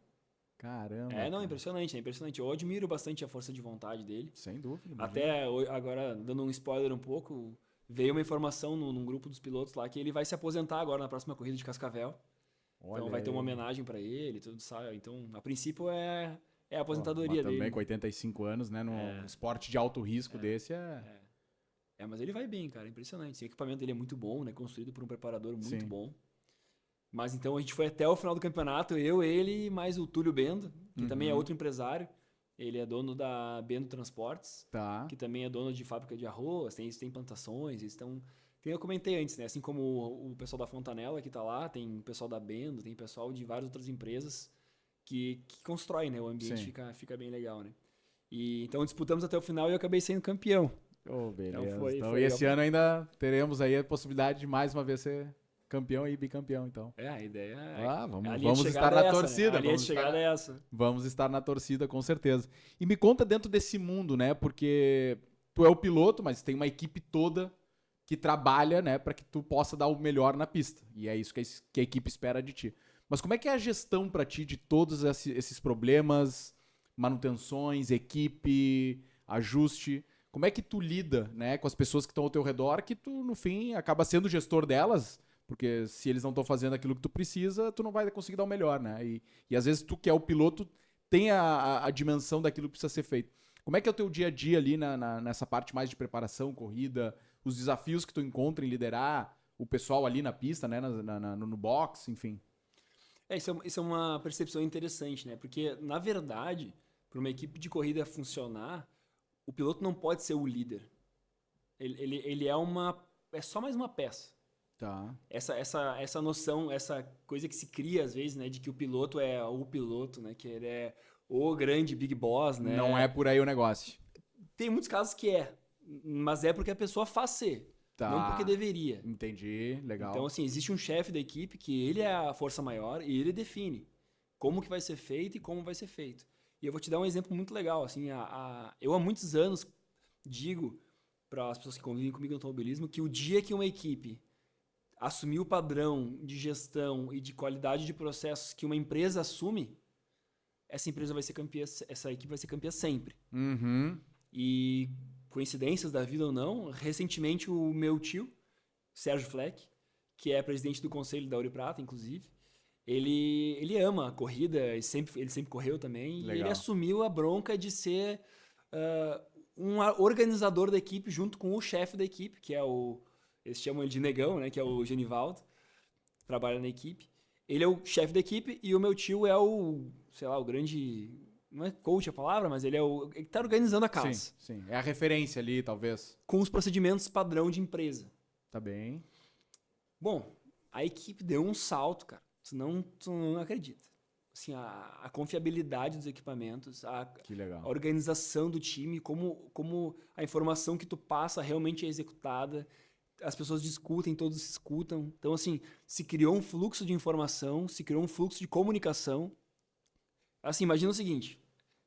[SPEAKER 1] Caramba.
[SPEAKER 2] Não,
[SPEAKER 1] cara.
[SPEAKER 2] impressionante, é impressionante. Eu admiro bastante a força de vontade dele.
[SPEAKER 1] Sem dúvida. imagina.
[SPEAKER 2] Até agora, dando um spoiler um pouco, veio uma informação num grupo dos pilotos lá que ele vai se aposentar agora na próxima corrida de Cascavel.
[SPEAKER 1] Olha
[SPEAKER 2] Então vai ter uma
[SPEAKER 1] aí.
[SPEAKER 2] homenagem pra ele, tudo sabe. Então, a princípio é a
[SPEAKER 1] Pô,
[SPEAKER 2] aposentadoria
[SPEAKER 1] mas também
[SPEAKER 2] dele.
[SPEAKER 1] com 85 anos, né? Num esporte de alto risco desse é...
[SPEAKER 2] Mas ele vai bem, cara, impressionante. O equipamento dele é muito bom, né? Construído por um preparador muito bom. Mas então a gente foi até o final do campeonato, eu, ele e mais o Túlio Bendo, que também é outro empresário. Ele é dono da Bendo Transportes, que também é dono de fábrica de arroz, tem plantações, eles estão... Eu comentei antes, né? Assim como o pessoal da Fontanella que tá lá, tem o pessoal da Bendo, tem pessoal de várias outras empresas que constroem, né? O ambiente fica bem legal, né? E então disputamos até o final e eu acabei sendo campeão.
[SPEAKER 1] Beleza.
[SPEAKER 2] Então
[SPEAKER 1] Então, e esse ano ainda teremos aí a possibilidade de mais uma vez ser campeão e bicampeão, então.
[SPEAKER 2] A ideia
[SPEAKER 1] vamos estar na torcida.
[SPEAKER 2] Né? A linha de chegada é essa.
[SPEAKER 1] Vamos estar na torcida, com certeza. E me conta dentro desse mundo, né? Porque tu é o piloto, mas tem uma equipe toda que trabalha, né, para que tu possa dar o melhor na pista. E é isso que a equipe espera de ti. Mas como é que é a gestão para ti de todos esses problemas, manutenções, equipe, ajuste? Como é que tu lida, né, com as pessoas que estão ao teu redor, que tu, no fim, acaba sendo gestor delas, porque se eles não estão fazendo aquilo que tu precisa, tu não vai conseguir dar o melhor, né? E às vezes tu, que é o piloto, tem a dimensão daquilo que precisa ser feito. Como é que é o teu dia a dia ali nessa parte mais de preparação, corrida, os desafios que tu encontra em liderar o pessoal ali na pista, né, no box, enfim?
[SPEAKER 2] Isso é uma percepção interessante, né? Porque, na verdade, para uma equipe de corrida funcionar, o piloto não pode ser o líder. Ele é só mais uma peça.
[SPEAKER 1] Tá.
[SPEAKER 2] Essa noção, essa coisa que se cria às vezes, né, de que o piloto é o piloto, né, que ele é o grande big boss, né?
[SPEAKER 1] Não é por aí o negócio.
[SPEAKER 2] Tem muitos casos que mas é porque a pessoa faz ser, não porque deveria.
[SPEAKER 1] Entendi, legal.
[SPEAKER 2] Então, assim, existe um chefe da equipe que ele é a força maior e ele define como que vai ser feito e como vai ser feito. E eu vou te dar um exemplo muito legal, assim, eu há muitos anos digo para as pessoas que convivem comigo no automobilismo que o dia que uma equipe assumir o padrão de gestão e de qualidade de processos que uma empresa assume, essa empresa vai ser campeã, essa equipe vai ser campeã sempre. E coincidências da vida ou não, recentemente o meu tio, Sérgio Fleck, que é presidente do conselho da Ouro e Prata, inclusive, ele ama a corrida, ele sempre correu também, legal. E ele assumiu a bronca de ser um organizador da equipe junto com o chefe da equipe, que é eles chamam ele de Negão, né, que é o Genivaldo, que trabalha na equipe. Ele é o chefe da equipe e o meu tio é o grande... Não é coach a palavra, mas ele que tá organizando a casa.
[SPEAKER 1] Sim. É a referência ali, talvez.
[SPEAKER 2] Com os procedimentos padrão de empresa.
[SPEAKER 1] Tá bem.
[SPEAKER 2] Bom, a equipe deu um salto, cara. Tu não acredita. Assim, a confiabilidade dos equipamentos, a organização do time, como a informação que tu passa realmente é executada. As pessoas discutem, todos se escutam. Então, assim, se criou um fluxo de informação, se criou um fluxo de comunicação. Assim, imagina o seguinte,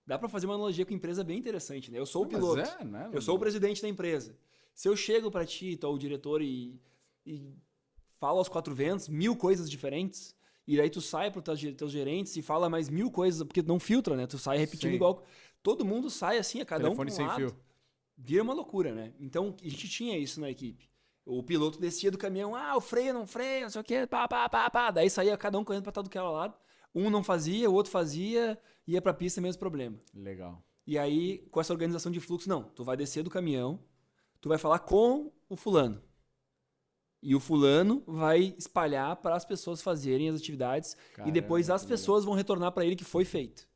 [SPEAKER 2] dá para fazer uma analogia com a empresa bem interessante, né? Eu sou o piloto,
[SPEAKER 1] né?
[SPEAKER 2] Eu sou o presidente da empresa. Se eu chego para ti, tu é o diretor e falo aos quatro ventos 1000 coisas diferentes, e aí tu sai para os teus gerentes e fala mais 1000 coisas, porque não filtra, né? Tu sai repetindo igual... Todo mundo sai assim, a cada
[SPEAKER 1] telefone
[SPEAKER 2] um para um lado.
[SPEAKER 1] Fio.
[SPEAKER 2] Vira uma loucura, né? Então, a gente tinha isso na equipe. O piloto descia do caminhão, o freio, não freia, não sei o quê, pá. Daí saía cada um correndo para todo aquele lado. Um não fazia, o outro fazia, ia pra pista, mesmo problema.
[SPEAKER 1] Legal.
[SPEAKER 2] E aí, com essa organização de fluxo, não, tu vai descer do caminhão, tu vai falar com o fulano. E o fulano vai espalhar para as pessoas fazerem as atividades. Caramba, e depois as pessoas vão retornar para ele que foi feito.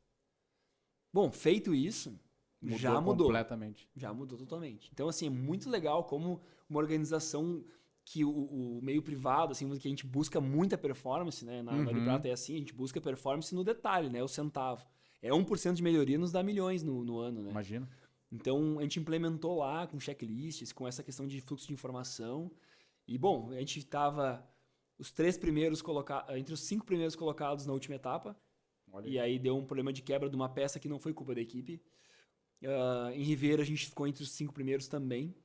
[SPEAKER 2] Bom, feito isso, já mudou.
[SPEAKER 1] Completamente.
[SPEAKER 2] Já mudou totalmente. Então, assim, é muito legal como uma organização que o meio privado, assim, que a gente busca muita performance, né? Na Ouro e Prata é assim, a gente busca performance no detalhe, né? O centavo. 1% de melhoria nos dá milhões no ano, né?
[SPEAKER 1] Imagina.
[SPEAKER 2] Então, a gente implementou lá com checklists, com essa questão de fluxo de informação. E, bom, a gente estava entre os 5 primeiros colocados na última etapa. Olha. E aí deu um problema de quebra de uma peça que não foi culpa da equipe. Em Ribeira, a gente ficou entre os 5 primeiros também.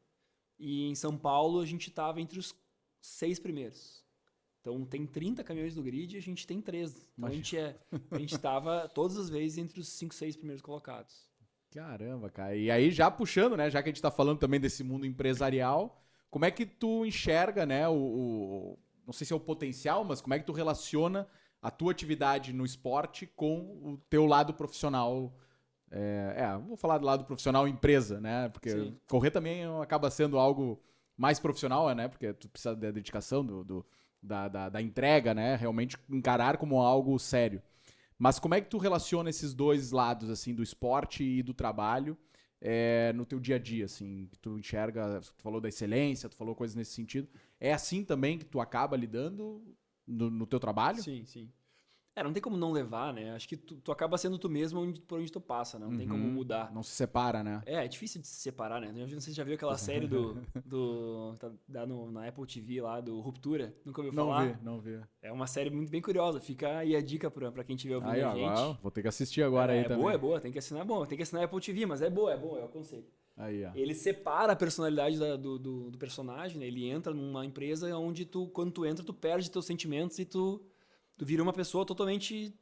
[SPEAKER 2] E em São Paulo, a gente estava entre os 6 primeiros. Então, tem 30 caminhões no grid e a gente tem 13. Então, a gente estava todas as vezes entre os 5, 6 primeiros colocados.
[SPEAKER 1] Caramba, cara. E aí, já puxando, né? Já que a gente está falando também desse mundo empresarial, como é que tu enxerga, né? Não sei se é o potencial, mas como é que tu relaciona a tua atividade no esporte com o teu lado profissional Vou falar do lado profissional empresa, né? Porque
[SPEAKER 2] Sim.
[SPEAKER 1] correr também acaba sendo algo mais profissional, né? Porque tu precisa da dedicação, da entrega, né? Realmente encarar como algo sério. Mas como é que tu relaciona esses dois lados, assim, do esporte e do trabalho no teu dia a dia, assim? Que tu enxerga, tu falou da excelência, tu falou coisas nesse sentido. É assim também que tu acaba lidando no teu trabalho?
[SPEAKER 2] Sim, sim. Não tem como não levar, né? Acho que tu acaba sendo tu mesmo por onde tu passa, né? Não tem como mudar.
[SPEAKER 1] Não se separa, né?
[SPEAKER 2] É difícil de se separar, né? Eu não sei se você já viu aquela série na Apple TV lá, do Ruptura. Nunca ouviu falar?
[SPEAKER 1] Não vi.
[SPEAKER 2] É uma série muito bem curiosa. Fica aí a dica pra quem estiver ouvindo
[SPEAKER 1] Aí,
[SPEAKER 2] a
[SPEAKER 1] agora,
[SPEAKER 2] gente.
[SPEAKER 1] vou ter que assistir agora aí também.
[SPEAKER 2] É boa. Tem que assinar, bom. Tem que assinar a Apple TV, mas é boa, eu aconselho.
[SPEAKER 1] Aí, ó.
[SPEAKER 2] Ele separa a personalidade do personagem, né? Ele entra numa empresa onde quando tu entra, tu perde teus sentimentos e tu vira uma pessoa totalmente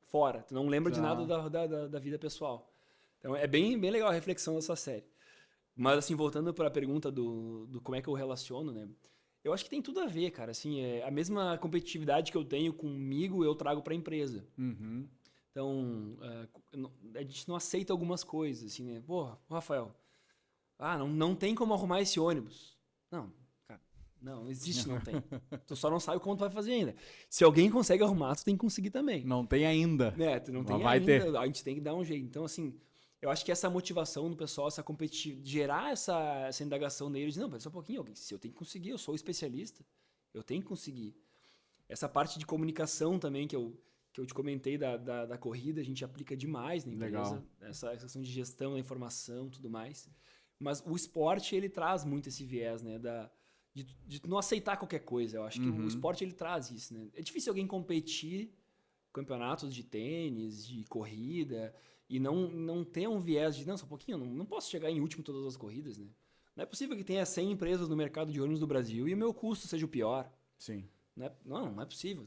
[SPEAKER 2] fora. Tu não lembra de nada da vida pessoal. Então é bem legal a reflexão dessa série. Mas assim, voltando para a pergunta do como é que eu relaciono, né? Eu acho que tem tudo a ver, cara. Assim, a mesma competitividade que eu tenho comigo, eu trago para a empresa.
[SPEAKER 1] Uhum.
[SPEAKER 2] Então, a gente não aceita algumas coisas, assim, né? Pô, Rafael, não tem como arrumar esse ônibus. Não, cara, não existe, não tem. Tu só não sabe como tu vai fazer ainda. Se alguém consegue arrumar, tu tem que conseguir também.
[SPEAKER 1] Não tem ainda.
[SPEAKER 2] Tu não tem
[SPEAKER 1] vai
[SPEAKER 2] ainda,
[SPEAKER 1] ter.
[SPEAKER 2] A gente tem que dar um jeito. Então, assim, eu acho que essa motivação do pessoal, essa competitividade, gerar essa indagação neles, não, mas só um pouquinho, se eu tenho que conseguir, eu sou o especialista, eu tenho que conseguir. Essa parte de comunicação também que eu te comentei da corrida, a gente aplica demais na empresa.
[SPEAKER 1] Legal.
[SPEAKER 2] Essa questão de gestão da informação e tudo mais. Mas o esporte, ele traz muito esse viés, né? De não aceitar qualquer coisa. Eu acho que o esporte, ele traz isso, né? É difícil alguém competir campeonatos de tênis, de corrida, e não ter um viés de, só um pouquinho, não posso chegar em último em todas as corridas, né? Não é possível que tenha 100 empresas no mercado de ônibus do Brasil e o meu custo seja o pior.
[SPEAKER 1] Sim.
[SPEAKER 2] Não é possível.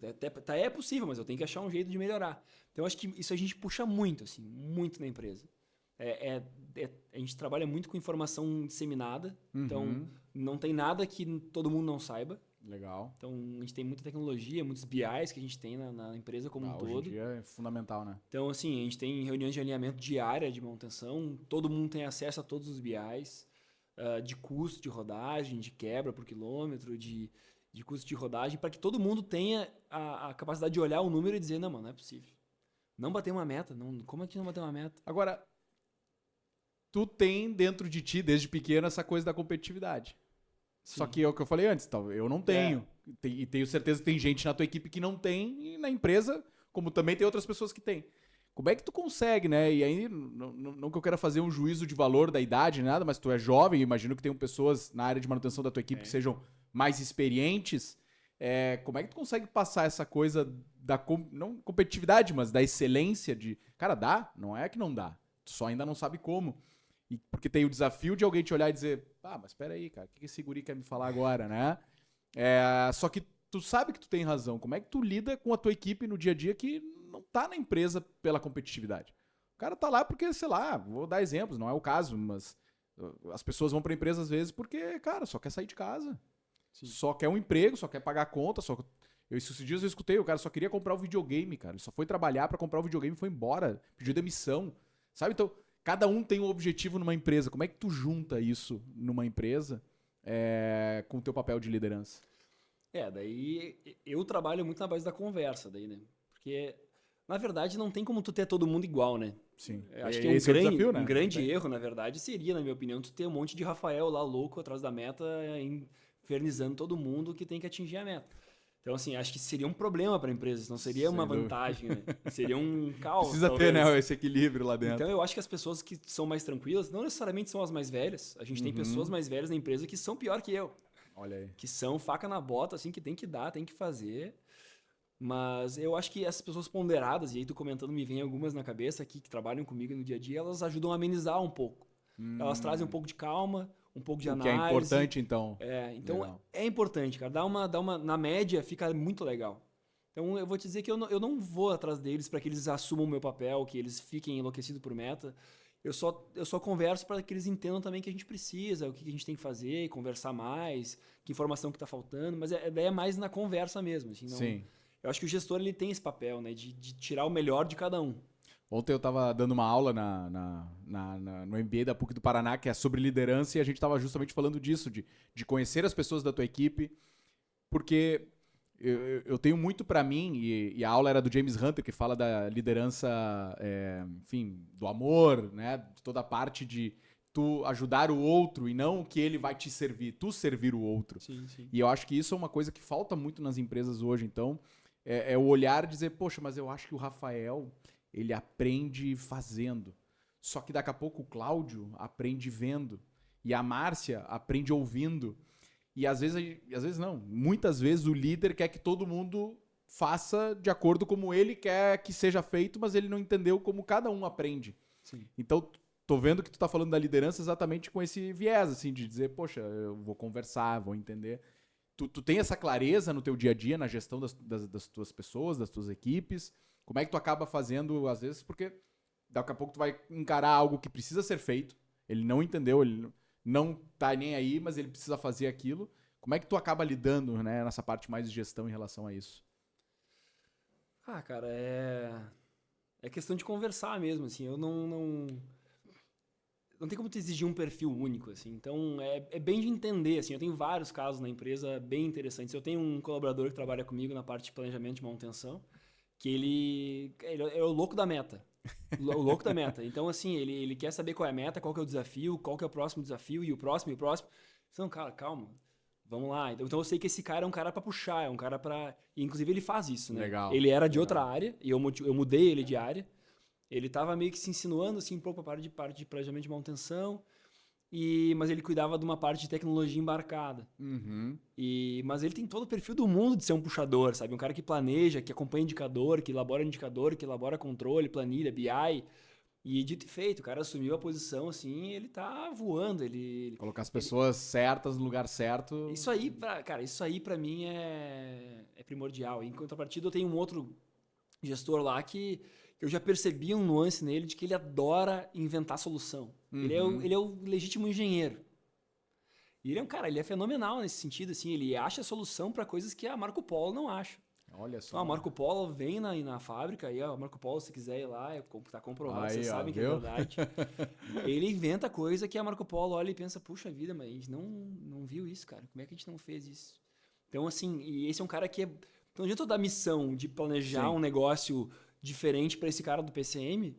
[SPEAKER 2] É possível, mas eu tenho que achar um jeito de melhorar. Então, eu acho que isso a gente puxa muito, assim, muito na empresa. A gente trabalha muito com informação disseminada, então não tem nada que todo mundo não saiba.
[SPEAKER 1] Legal.
[SPEAKER 2] Então, a gente tem muita tecnologia, muitos BIs que a gente tem na empresa como um todo.
[SPEAKER 1] Hoje em dia é fundamental, né?
[SPEAKER 2] Então, assim, a gente tem reuniões de alinhamento diária de manutenção, todo mundo tem acesso a todos os BIs, de custo de rodagem, de quebra por quilômetro, de custo de rodagem, para que todo mundo tenha a capacidade de olhar o número e dizer, não, mano, não é possível. Não bater uma meta, como é que não bater uma meta?
[SPEAKER 1] Agora, tu tem dentro de ti, desde pequeno, essa coisa da competitividade. Sim. Só que é o que eu falei antes, eu não tenho. E tenho certeza que tem gente na tua equipe que não tem, e na empresa, como também tem outras pessoas que têm. Como é que tu consegue, né? E aí, não que eu queira fazer um juízo de valor da idade, nada, mas tu é jovem, imagino que tenham pessoas na área de manutenção da tua equipe que sejam mais experientes. Como é que tu consegue passar essa coisa da, não competitividade, mas da excelência de... Cara, dá? Não é que não dá. Tu só ainda não sabe como. E porque tem o desafio de alguém te olhar e dizer, mas espera aí, cara, o que esse guri quer me falar agora, né? Só que tu sabe que tu tem razão. Como é que tu lida com a tua equipe no dia a dia que não tá na empresa pela competitividade? O cara tá lá porque, sei lá, vou dar exemplos, não é o caso, mas as pessoas vão pra empresa às vezes porque, cara, só quer sair de casa. Sim. Só quer um emprego, só quer pagar a conta, esses dias eu escutei, o cara só queria comprar o videogame, cara. Ele só foi trabalhar pra comprar o videogame e foi embora. Pediu demissão. Sabe? Então, cada um tem um objetivo numa empresa. Como é que tu junta isso numa empresa com o teu papel de liderança?
[SPEAKER 2] Daí eu trabalho muito na base da conversa, daí, né? Porque, na verdade, não tem como tu ter todo mundo igual, né?
[SPEAKER 1] Sim.
[SPEAKER 2] Acho que um grande erro, na verdade, seria, na minha opinião, tu ter um monte de Rafael lá louco atrás da meta, infernizando todo mundo que tem que atingir a meta. Então, assim, acho que seria um problema para a empresa, não seria uma vantagem, né? Seria um caos.
[SPEAKER 1] Precisa ter, né, esse equilíbrio lá dentro.
[SPEAKER 2] Então, eu acho que as pessoas que são mais tranquilas, não necessariamente são as mais velhas. A gente tem pessoas mais velhas na empresa que são pior que eu.
[SPEAKER 1] Olha aí.
[SPEAKER 2] Que são faca na bota, assim, que tem que dar, tem que fazer. Mas eu acho que essas pessoas ponderadas, e aí tu comentando, me vem algumas na cabeça aqui, que trabalham comigo no dia a dia, elas ajudam a amenizar um pouco. Elas trazem um pouco de calma, um pouco de análise.
[SPEAKER 1] Que é importante, então.
[SPEAKER 2] Então é importante, cara. Na média, fica muito legal. Então eu vou te dizer que eu não vou atrás deles para que eles assumam o meu papel, que eles fiquem enlouquecidos por meta. Eu só converso para que eles entendam também que a gente precisa, o que a gente tem que fazer, conversar mais, que informação que está faltando, mas a ideia é mais na conversa mesmo. Assim,
[SPEAKER 1] Sim.
[SPEAKER 2] Eu acho que o gestor ele tem esse papel, né, de tirar o melhor de cada um.
[SPEAKER 1] Ontem eu estava dando uma aula no MBA da PUC do Paraná, que é sobre liderança, e a gente estava justamente falando disso, de conhecer as pessoas da tua equipe, porque eu tenho muito para mim, e a aula era do James Hunter, que fala da liderança, enfim, do amor, né? De toda a parte de tu ajudar o outro e não que ele vai te servir, tu servir o outro.
[SPEAKER 2] Sim, sim.
[SPEAKER 1] E eu acho que isso é uma coisa que falta muito nas empresas hoje. Então, é o olhar e dizer, poxa, mas eu acho que o Rafael, ele aprende fazendo. Só que daqui a pouco o Cláudio aprende vendo. E a Márcia aprende ouvindo. E às vezes não. Muitas vezes o líder quer que todo mundo faça de acordo como ele quer que seja feito, mas ele não entendeu como cada um aprende.
[SPEAKER 2] Sim.
[SPEAKER 1] Então, tô vendo que tu tá falando da liderança exatamente com esse viés, assim, de dizer, poxa, eu vou conversar, vou entender. Tu tem essa clareza no teu dia a dia, na gestão das tuas pessoas, das tuas equipes? Como é que tu acaba fazendo, às vezes, porque daqui a pouco tu vai encarar algo que precisa ser feito, ele não entendeu, ele não tá nem aí, mas ele precisa fazer aquilo. Como é que tu acaba lidando, né, nessa parte mais de gestão em relação a isso?
[SPEAKER 2] Cara, é questão de conversar mesmo, assim, eu não tem como tu exigir um perfil único, assim, então é bem de entender, assim, eu tenho vários casos na empresa bem interessantes. Eu tenho um colaborador que trabalha comigo na parte de planejamento de manutenção, que ele é o louco da meta. O louco da meta. Então, assim, ele quer saber qual é a meta, qual que é o desafio, qual que é o próximo desafio, e o próximo. Então, cara, calma. Vamos lá. Então eu sei que esse cara é um cara pra puxar, é um cara pra... E, inclusive, ele faz isso, né?
[SPEAKER 1] Legal.
[SPEAKER 2] Ele era de outra área, e eu mudei ele de área. Ele tava meio que se insinuando, assim, um pouco para parte de planejamento de manutenção, mas ele cuidava de uma parte de tecnologia embarcada.
[SPEAKER 1] Uhum.
[SPEAKER 2] Mas ele tem todo o perfil do mundo de ser um puxador, sabe? Um cara que planeja, que acompanha indicador, que elabora controle, planilha, BI. E dito e feito, o cara assumiu a posição, assim, ele tá voando.
[SPEAKER 1] Colocar as pessoas certas no lugar certo.
[SPEAKER 2] Isso aí pra mim é primordial. Em contrapartida, eu tenho um outro gestor lá que eu já percebi um nuance nele de que ele adora inventar solução.
[SPEAKER 1] Uhum.
[SPEAKER 2] Ele é o legítimo engenheiro. E ele é um cara, ele é fenomenal nesse sentido, assim, ele acha a solução para coisas que a Marco Polo não acha.
[SPEAKER 1] Olha só.
[SPEAKER 2] Então, a Marco Polo vem na fábrica, aí a Marco Polo, se quiser ir lá, tá comprovado,
[SPEAKER 1] aí,
[SPEAKER 2] vocês sabem que é verdade. Ele inventa coisa que a Marco Polo olha e pensa, puxa vida, mas a gente não viu isso, cara, como é que a gente não fez isso? Então, assim, e esse é um cara que Então, dentro da missão de planejar um negócio diferente para esse cara do PCM,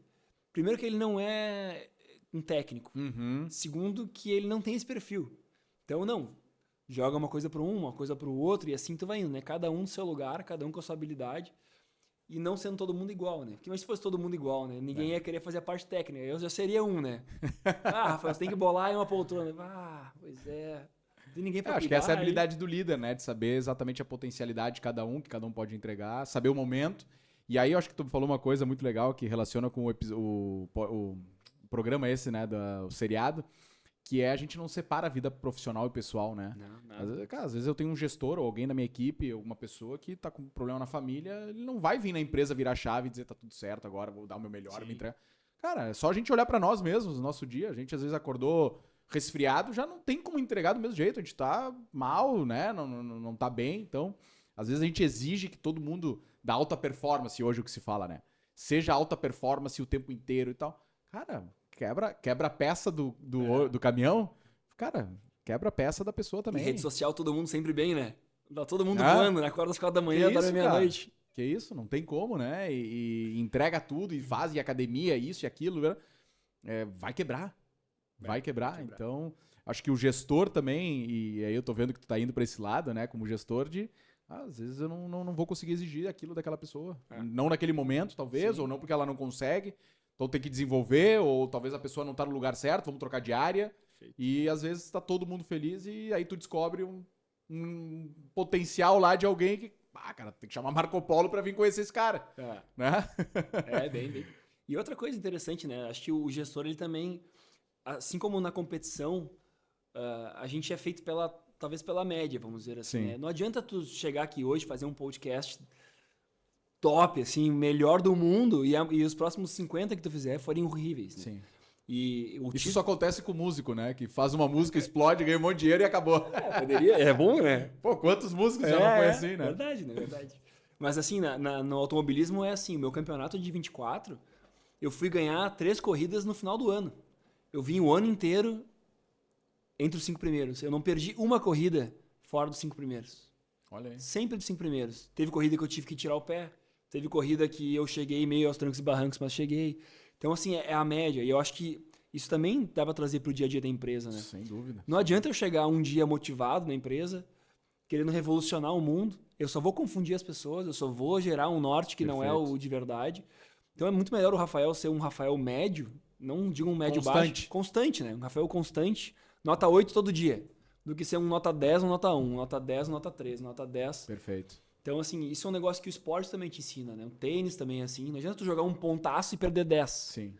[SPEAKER 2] primeiro que ele não é um técnico.
[SPEAKER 1] Uhum.
[SPEAKER 2] Segundo, que ele não tem esse perfil. Então, joga uma coisa para uma coisa para o outro, e assim tu vai indo, né? Cada um no seu lugar, cada um com a sua habilidade, e não sendo todo mundo igual, né? Porque mas se fosse todo mundo igual, né? Ninguém ia querer fazer a parte técnica. Eu já seria um, né? Rafael, você tem que bolar em uma poltrona. Pois é. Não tem ninguém pra
[SPEAKER 1] acho que essa é a habilidade do líder, né? De saber exatamente a potencialidade de cada um, que cada um pode entregar, saber o momento. E aí eu acho que tu falou uma coisa muito legal que relaciona com o programa esse, né? O seriado, que é a gente não separa a vida profissional e pessoal, né?
[SPEAKER 2] Não.
[SPEAKER 1] Às vezes eu tenho um gestor ou alguém da minha equipe, alguma pessoa que tá com um problema na família, ele não vai vir na empresa virar a chave e dizer tá tudo certo agora, vou dar o meu melhor, me entregar. Cara, é só a gente olhar pra nós mesmos, no nosso dia. A gente às vezes acordou resfriado, já não tem como entregar do mesmo jeito. A gente tá mal, né? Não tá bem. Então, às vezes a gente exige que todo mundo da alta performance, hoje o que se fala, né? Seja alta performance o tempo inteiro e tal. Cara, quebra a peça do caminhão. Cara, quebra a peça da pessoa também.
[SPEAKER 2] Em rede social, todo mundo sempre bem, né? Tá todo mundo voando, né? Acorda às 4 da manhã, dorme meia-noite.
[SPEAKER 1] Que isso, não tem como, né? E entrega tudo, e faz, e academia, isso e aquilo. Vai quebrar. Vai quebrar. Então, acho que o gestor também, e aí eu tô vendo que tu tá indo pra esse lado, né? Como gestor às vezes eu não vou conseguir exigir aquilo daquela pessoa. Não naquele momento, talvez, ou não porque ela não consegue. Então tem que desenvolver, ou talvez a pessoa não tá no lugar certo, vamos trocar de área. Perfeito. E às vezes tá todo mundo feliz e aí tu descobre um potencial lá de alguém que, cara, tem que chamar Marco Polo pra vir conhecer esse cara. Né?
[SPEAKER 2] Bem. E outra coisa interessante, né? Acho que o gestor, ele também, assim como na competição, a gente é feito talvez pela média, vamos dizer assim. Né? Não adianta tu chegar aqui hoje, fazer um podcast top, assim, melhor do mundo, e os próximos 50 que tu fizer forem horríveis. Né?
[SPEAKER 1] Sim.
[SPEAKER 2] Isso
[SPEAKER 1] só acontece com o músico, né? Que faz uma música, explode, ganha um monte de dinheiro e acabou.
[SPEAKER 2] Poderia, é bom, né?
[SPEAKER 1] Pô, quantos músicos já não foi assim, né?
[SPEAKER 2] Verdade, né? Verdade. Mas assim, no automobilismo é assim, o meu campeonato de 24, eu fui ganhar 3 corridas no final do ano. Eu vim o ano inteiro entre os 5 primeiros. Eu não perdi uma corrida fora dos 5 primeiros.
[SPEAKER 1] Olha aí.
[SPEAKER 2] Sempre dos 5 primeiros. Teve corrida que eu tive que tirar o pé. Teve corrida que eu cheguei meio aos trancos e barrancos, mas cheguei. Então, assim, é a média. E eu acho que isso também dá pra trazer pro dia a dia da empresa, né?
[SPEAKER 1] Sem dúvida.
[SPEAKER 2] Não adianta eu chegar um dia motivado na empresa, querendo revolucionar o mundo. Eu só vou confundir as pessoas, eu só vou gerar um norte que não é o de verdade. Então é muito melhor o Rafael ser um Rafael médio, não digo um médio baixo, constante, né? Um Rafael constante, nota 8 todo dia, do que ser um nota 10, um nota 1, nota 10, um nota 3, nota 10.
[SPEAKER 1] Perfeito.
[SPEAKER 2] Então, assim, isso é um negócio que o esporte também te ensina, né? O tênis também é assim. Não adianta tu jogar um pontaço e perder 10.
[SPEAKER 1] Sim.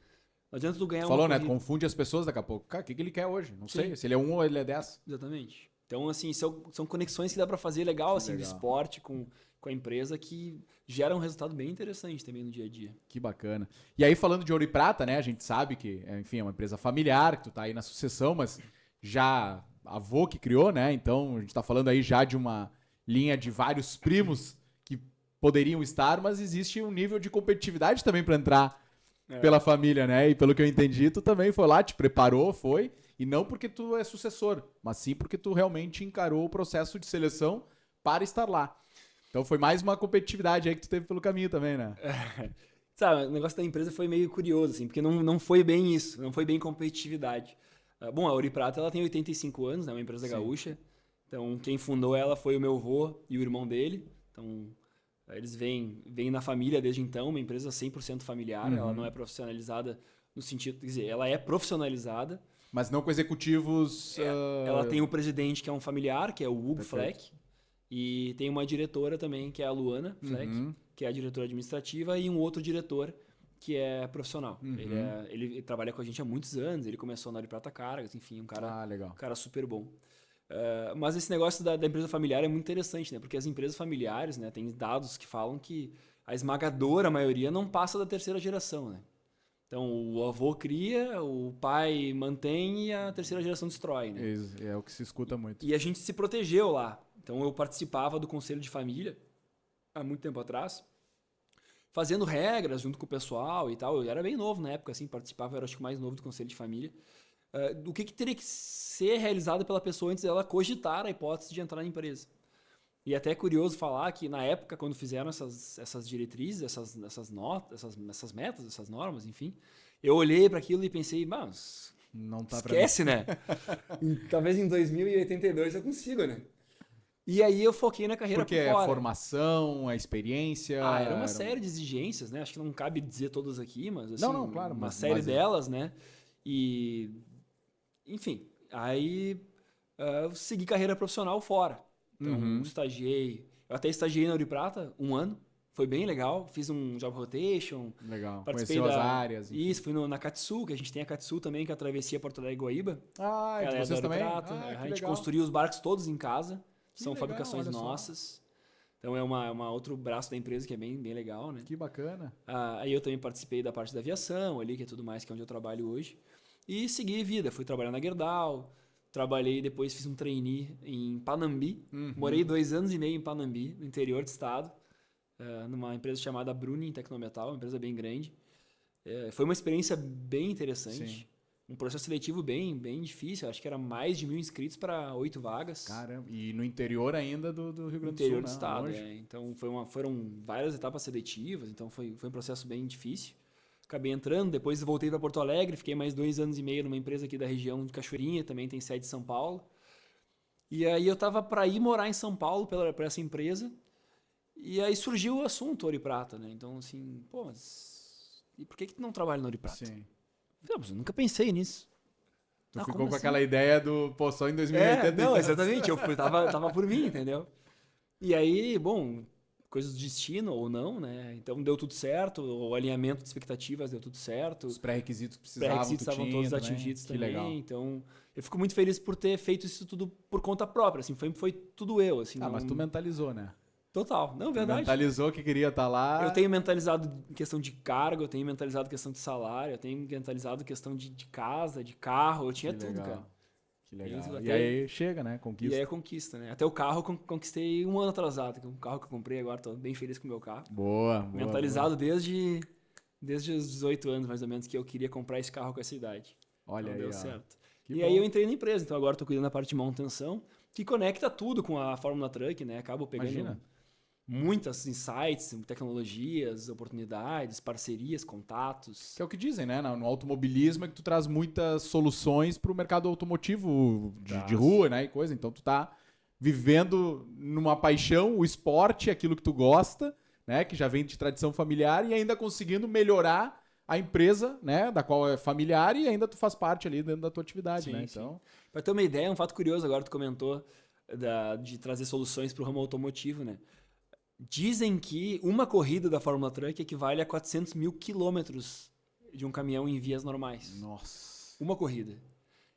[SPEAKER 2] Não adianta tu ganhar
[SPEAKER 1] Falou,
[SPEAKER 2] uma
[SPEAKER 1] né?
[SPEAKER 2] corrida.
[SPEAKER 1] Confunde as pessoas daqui a pouco. Cara, o que ele quer hoje? Não
[SPEAKER 2] Sim.
[SPEAKER 1] sei. Se ele é 1 ou ele é 10.
[SPEAKER 2] Exatamente. Então, assim, são conexões que dá pra fazer legal, assim,
[SPEAKER 1] legal.
[SPEAKER 2] do esporte com a empresa que gera um resultado bem interessante também no dia a dia.
[SPEAKER 1] Que bacana. E aí, falando de Ouro e Prata, né? A gente sabe que, enfim, é uma empresa familiar, que tu tá aí na sucessão, mas já avô que criou, né? Então, a gente tá falando aí já de uma linha de vários primos que poderiam estar, mas existe um nível de competitividade também para entrar pela família, né? E pelo que eu entendi, tu também foi lá, te preparou, foi, e não porque tu é sucessor, mas sim porque tu realmente encarou o processo de seleção para estar lá. Então foi mais uma competitividade aí que tu teve pelo caminho também, né?
[SPEAKER 2] Sabe, o negócio da empresa foi meio curioso, assim, porque não foi bem isso, não foi bem competitividade. Bom, a Ouro e Prata, ela tem 85 anos, né? Uma empresa gaúcha. Então, quem fundou ela foi o meu avô e o irmão dele. Então, eles vêm na família desde então, uma empresa 100% familiar. Ela não é profissionalizada no sentido... Quer dizer, ela é profissionalizada.
[SPEAKER 1] Mas não com executivos...
[SPEAKER 2] Ela tem um presidente que é um familiar, que é o Hugo Fleck. E tem uma diretora também, que é a Luana Fleck, que é a diretora administrativa, e um outro diretor, que é profissional. Ele trabalha com a gente há muitos anos, ele começou na Ouro e Prata Cargas, enfim, um cara super bom. Mas esse negócio da empresa familiar é muito interessante, né? Porque as empresas familiares, né, tem dados que falam que a esmagadora maioria não passa da 3ª geração, né? Então, o avô cria, o pai mantém e a 3ª geração destrói, né?
[SPEAKER 1] É o que se escuta muito.
[SPEAKER 2] E a gente se protegeu lá. Então, eu participava do conselho de família há muito tempo atrás, fazendo regras junto com o pessoal e tal. Eu era bem novo na época, assim, participava, eu era acho que o mais novo do conselho de família. Do que teria que ser realizado pela pessoa antes dela cogitar a hipótese de entrar na empresa. E até é curioso falar que na época, quando fizeram essas diretrizes, essas notas, essas metas, essas normas, enfim, eu olhei para aquilo e pensei, mas
[SPEAKER 1] não tá
[SPEAKER 2] esquece, né? Talvez em 2082 eu consiga, né? E aí eu foquei na carreira
[SPEAKER 1] por fora.
[SPEAKER 2] Porque
[SPEAKER 1] a formação, a experiência...
[SPEAKER 2] era uma série de exigências, né? Acho que não cabe dizer todas aqui, mas assim,
[SPEAKER 1] claro,
[SPEAKER 2] uma série delas, né? E, enfim, aí eu segui carreira profissional fora. Então, estagiei. Eu até estagiei na Ouro e Prata 1 ano. Foi bem legal. Fiz um job rotation.
[SPEAKER 1] Legal.
[SPEAKER 2] Participei
[SPEAKER 1] Conheceu as áreas.
[SPEAKER 2] Enfim. Isso, fui na Katsu, que a gente tem a Katsu também, que é a travessia Porto Alegre-Guaíba.
[SPEAKER 1] Ah,
[SPEAKER 2] ela
[SPEAKER 1] vocês também?
[SPEAKER 2] Prata. A gente construiu os barcos todos em casa. São fabricações nossas. Então, é uma outro braço da empresa que é bem, bem legal, né?
[SPEAKER 1] Que bacana.
[SPEAKER 2] Aí eu também participei da parte da aviação ali, que é tudo mais, que é onde eu trabalho hoje. E segui vida. Fui trabalhar na Gerdau. Trabalhei, depois fiz um trainee em Panambi. Morei 2 anos e meio em Panambi, no interior do estado, numa empresa chamada Bruni Tecnometal, uma empresa bem grande. Foi uma experiência bem interessante. Sim. Um processo seletivo bem, bem difícil. Acho que era mais de 1.000 inscritos para 8 vagas.
[SPEAKER 1] Caramba, e no interior ainda do Rio Grande do Sul,
[SPEAKER 2] interior do estado, Então foram várias etapas seletivas, então foi um processo bem difícil. Acabei entrando, depois voltei para Porto Alegre, fiquei mais 2 anos e meio numa empresa aqui da região de Cachoeirinha, também tem sede em São Paulo. E aí eu tava para ir morar em São Paulo para essa empresa, e aí surgiu o assunto Ouro e Prata, né? Então assim, pô, mas e por que tu não trabalha no Ouro e Prata?
[SPEAKER 1] Sim.
[SPEAKER 2] Mas eu nunca pensei nisso.
[SPEAKER 1] Tu ficou com aquela ideia do, pô, só em 2080.
[SPEAKER 2] Não, exatamente, eu tava por mim, entendeu? E aí, bom, coisas do destino ou não, né? Então deu tudo certo, o alinhamento de expectativas deu tudo certo.
[SPEAKER 1] Os pré-requisitos que precisavam,
[SPEAKER 2] estavam todos atingidos também.
[SPEAKER 1] Legal.
[SPEAKER 2] Então, eu fico muito feliz por ter feito isso tudo por conta própria, assim, foi tudo eu, assim.
[SPEAKER 1] Mas tu mentalizou, né?
[SPEAKER 2] Total, não, verdade.
[SPEAKER 1] Tu mentalizou que queria estar lá.
[SPEAKER 2] Eu tenho mentalizado questão de cargo, eu tenho mentalizado questão de salário, eu tenho mentalizado questão de casa, de carro, eu tinha tudo, cara.
[SPEAKER 1] Que legal. E aí chega, né? Conquista.
[SPEAKER 2] E aí é conquista, né? Até o carro eu conquistei 1 ano atrasado, que é um carro que eu comprei agora, tô bem feliz com o meu carro.
[SPEAKER 1] Boa.
[SPEAKER 2] Mentalizado desde desde os 18 anos, mais ou menos, que eu queria comprar esse carro com essa idade.
[SPEAKER 1] Olha
[SPEAKER 2] então
[SPEAKER 1] aí,
[SPEAKER 2] deu
[SPEAKER 1] ó.
[SPEAKER 2] certo.
[SPEAKER 1] Que
[SPEAKER 2] E
[SPEAKER 1] bom.
[SPEAKER 2] aí eu entrei na empresa, então agora estou cuidando da parte de manutenção, que conecta tudo com a Fórmula Truck, né? Acabo pegando
[SPEAKER 1] Imagina.
[SPEAKER 2] muitas insights, tecnologias, oportunidades, parcerias, contatos.
[SPEAKER 1] Que é o que dizem, né? No automobilismo é que tu traz muitas soluções para o mercado automotivo de rua, né? E coisa. Então tu tá vivendo numa paixão, o esporte, aquilo que tu gosta, né? Que já vem de tradição familiar e ainda conseguindo melhorar a empresa, né? Da qual é familiar e ainda tu faz parte ali dentro da tua atividade, né? Então,
[SPEAKER 2] Para ter uma ideia, um fato curioso agora, tu comentou de trazer soluções para o ramo automotivo, né? Dizem que uma corrida da Fórmula Truck equivale a 400 mil quilômetros de um caminhão em vias normais.
[SPEAKER 1] nossa.
[SPEAKER 2] Uma corrida.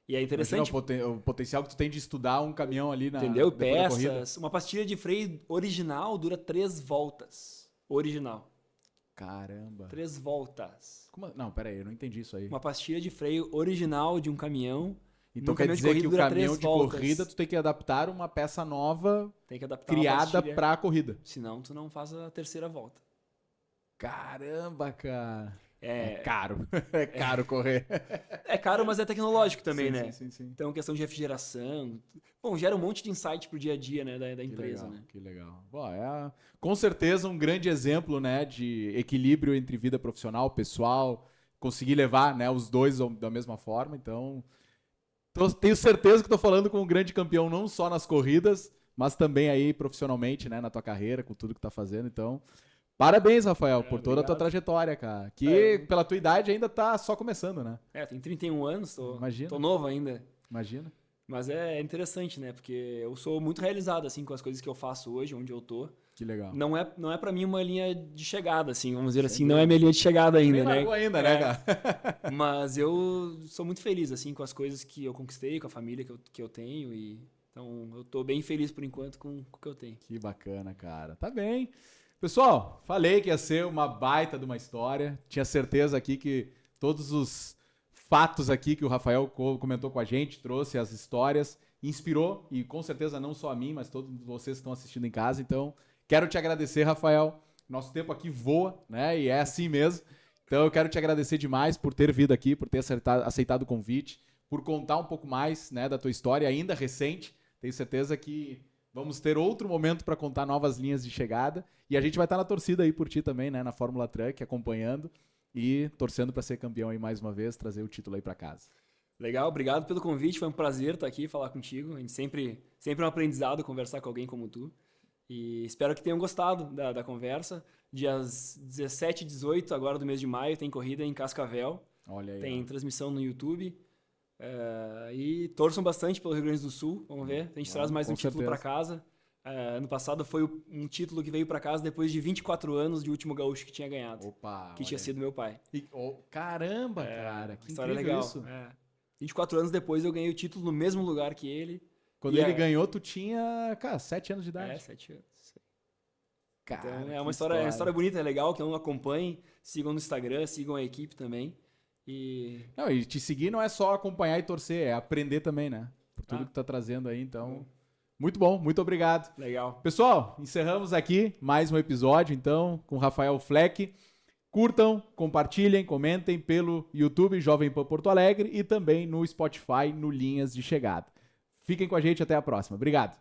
[SPEAKER 2] E é
[SPEAKER 1] Imagina
[SPEAKER 2] interessante,
[SPEAKER 1] o potencial que tu tem de estudar um caminhão ali
[SPEAKER 2] entendeu?
[SPEAKER 1] depois da corrida.
[SPEAKER 2] Peças. Uma pastilha de freio original dura 3 voltas. Original.
[SPEAKER 1] Caramba.
[SPEAKER 2] 3 voltas.
[SPEAKER 1] Não, pera aí, eu não entendi isso aí.
[SPEAKER 2] Uma pastilha de freio original de um caminhão.
[SPEAKER 1] Então
[SPEAKER 2] num
[SPEAKER 1] quer
[SPEAKER 2] caminhão de
[SPEAKER 1] dizer
[SPEAKER 2] corrida
[SPEAKER 1] que o
[SPEAKER 2] dura
[SPEAKER 1] caminhão
[SPEAKER 2] 3
[SPEAKER 1] de
[SPEAKER 2] voltas.
[SPEAKER 1] corrida tu tem que adaptar uma peça nova
[SPEAKER 2] Tem que adaptar uma
[SPEAKER 1] criada
[SPEAKER 2] pastilha,
[SPEAKER 1] para a corrida.
[SPEAKER 2] senão tu não faz a terceira volta.
[SPEAKER 1] Caramba, cara.
[SPEAKER 2] É,
[SPEAKER 1] É caro. É caro correr.
[SPEAKER 2] é caro, mas é tecnológico também,
[SPEAKER 1] Sim,
[SPEAKER 2] né?
[SPEAKER 1] sim.
[SPEAKER 2] Então, questão de refrigeração. Bom, gera um monte de insight pro dia a dia, né, da
[SPEAKER 1] Que
[SPEAKER 2] empresa,
[SPEAKER 1] legal,
[SPEAKER 2] né?
[SPEAKER 1] que legal. Bom, com certeza um grande exemplo, né, de equilíbrio entre vida profissional, pessoal, conseguir levar, né, os dois da mesma forma. Então, tenho certeza que estou falando com um grande campeão não só nas corridas, mas também aí profissionalmente, né, na tua carreira, com tudo que tá fazendo. Então, parabéns, Rafael, por toda a tua
[SPEAKER 2] obrigado.
[SPEAKER 1] trajetória, cara. Que pela tua idade ainda tá só começando, né?
[SPEAKER 2] Tem 31 anos,
[SPEAKER 1] Imagina.
[SPEAKER 2] tô novo ainda.
[SPEAKER 1] Imagina.
[SPEAKER 2] Mas é interessante, né? Porque eu sou muito realizado, assim, com as coisas que eu faço hoje, onde eu tô.
[SPEAKER 1] Que legal.
[SPEAKER 2] Não é para mim uma linha de chegada, assim, vamos dizer assim.
[SPEAKER 1] dúvida.
[SPEAKER 2] Não é minha linha de chegada ainda,
[SPEAKER 1] Nem
[SPEAKER 2] né?
[SPEAKER 1] largou ainda, né, cara?
[SPEAKER 2] Mas eu sou muito feliz, assim, com as coisas que eu conquistei, com a família que eu tenho. Então, eu tô bem feliz, por enquanto, com o que eu tenho.
[SPEAKER 1] Que bacana, cara. Tá bem. Pessoal, falei que ia ser uma baita de uma história. Tinha certeza aqui que todos os fatos aqui que o Rafael comentou com a gente, trouxe as histórias, inspirou, e com certeza não só a mim, mas todos vocês que estão assistindo em casa. Então, quero te agradecer, Rafael. Nosso tempo aqui voa, né? E é assim mesmo. Então, eu quero te agradecer demais por ter vindo aqui, por ter aceitado o convite, por contar um pouco mais, né, da tua história, ainda recente. Tenho certeza que vamos ter outro momento para contar novas linhas de chegada. E a gente vai estar na torcida aí por ti também, né? Na Fórmula Truck, acompanhando e torcendo para ser campeão aí mais uma vez, trazer o título aí para casa.
[SPEAKER 2] Legal, obrigado pelo convite. Foi um prazer estar aqui e falar contigo. A gente sempre é um aprendizado conversar com alguém como tu. E espero que tenham gostado da conversa. Dias 17 e 18, agora do mês de maio, tem corrida em Cascavel.
[SPEAKER 1] Olha aí.
[SPEAKER 2] Tem transmissão no YouTube. E torçam bastante pelo Rio Grande do Sul. Vamos ver. A gente traz mais um título para casa. Ano passado foi um título que veio para casa depois de 24 anos de último gaúcho que tinha ganhado.
[SPEAKER 1] Opa!
[SPEAKER 2] Que tinha sido meu pai.
[SPEAKER 1] Caramba, cara! Que
[SPEAKER 2] história
[SPEAKER 1] incrível
[SPEAKER 2] legal.
[SPEAKER 1] isso.
[SPEAKER 2] 24 anos depois eu ganhei o título no mesmo lugar que ele.
[SPEAKER 1] Quando ele ganhou, tu tinha, cara, 7 anos de idade.
[SPEAKER 2] 7 anos.
[SPEAKER 1] Cara,
[SPEAKER 2] então é uma história bonita, é legal, que não acompanhem, sigam no Instagram, sigam a equipe também.
[SPEAKER 1] Não, e te seguir não é só acompanhar e torcer, é aprender também, né? Por tudo que tá trazendo aí, então... Muito bom, muito obrigado.
[SPEAKER 2] Legal.
[SPEAKER 1] Pessoal, encerramos aqui mais um episódio, então, com o Rafael Fleck. Curtam, compartilhem, comentem pelo YouTube Jovem Pan Porto Alegre e também no Spotify, no Linhas de Chegada. Fiquem com a gente, até a próxima. Obrigado.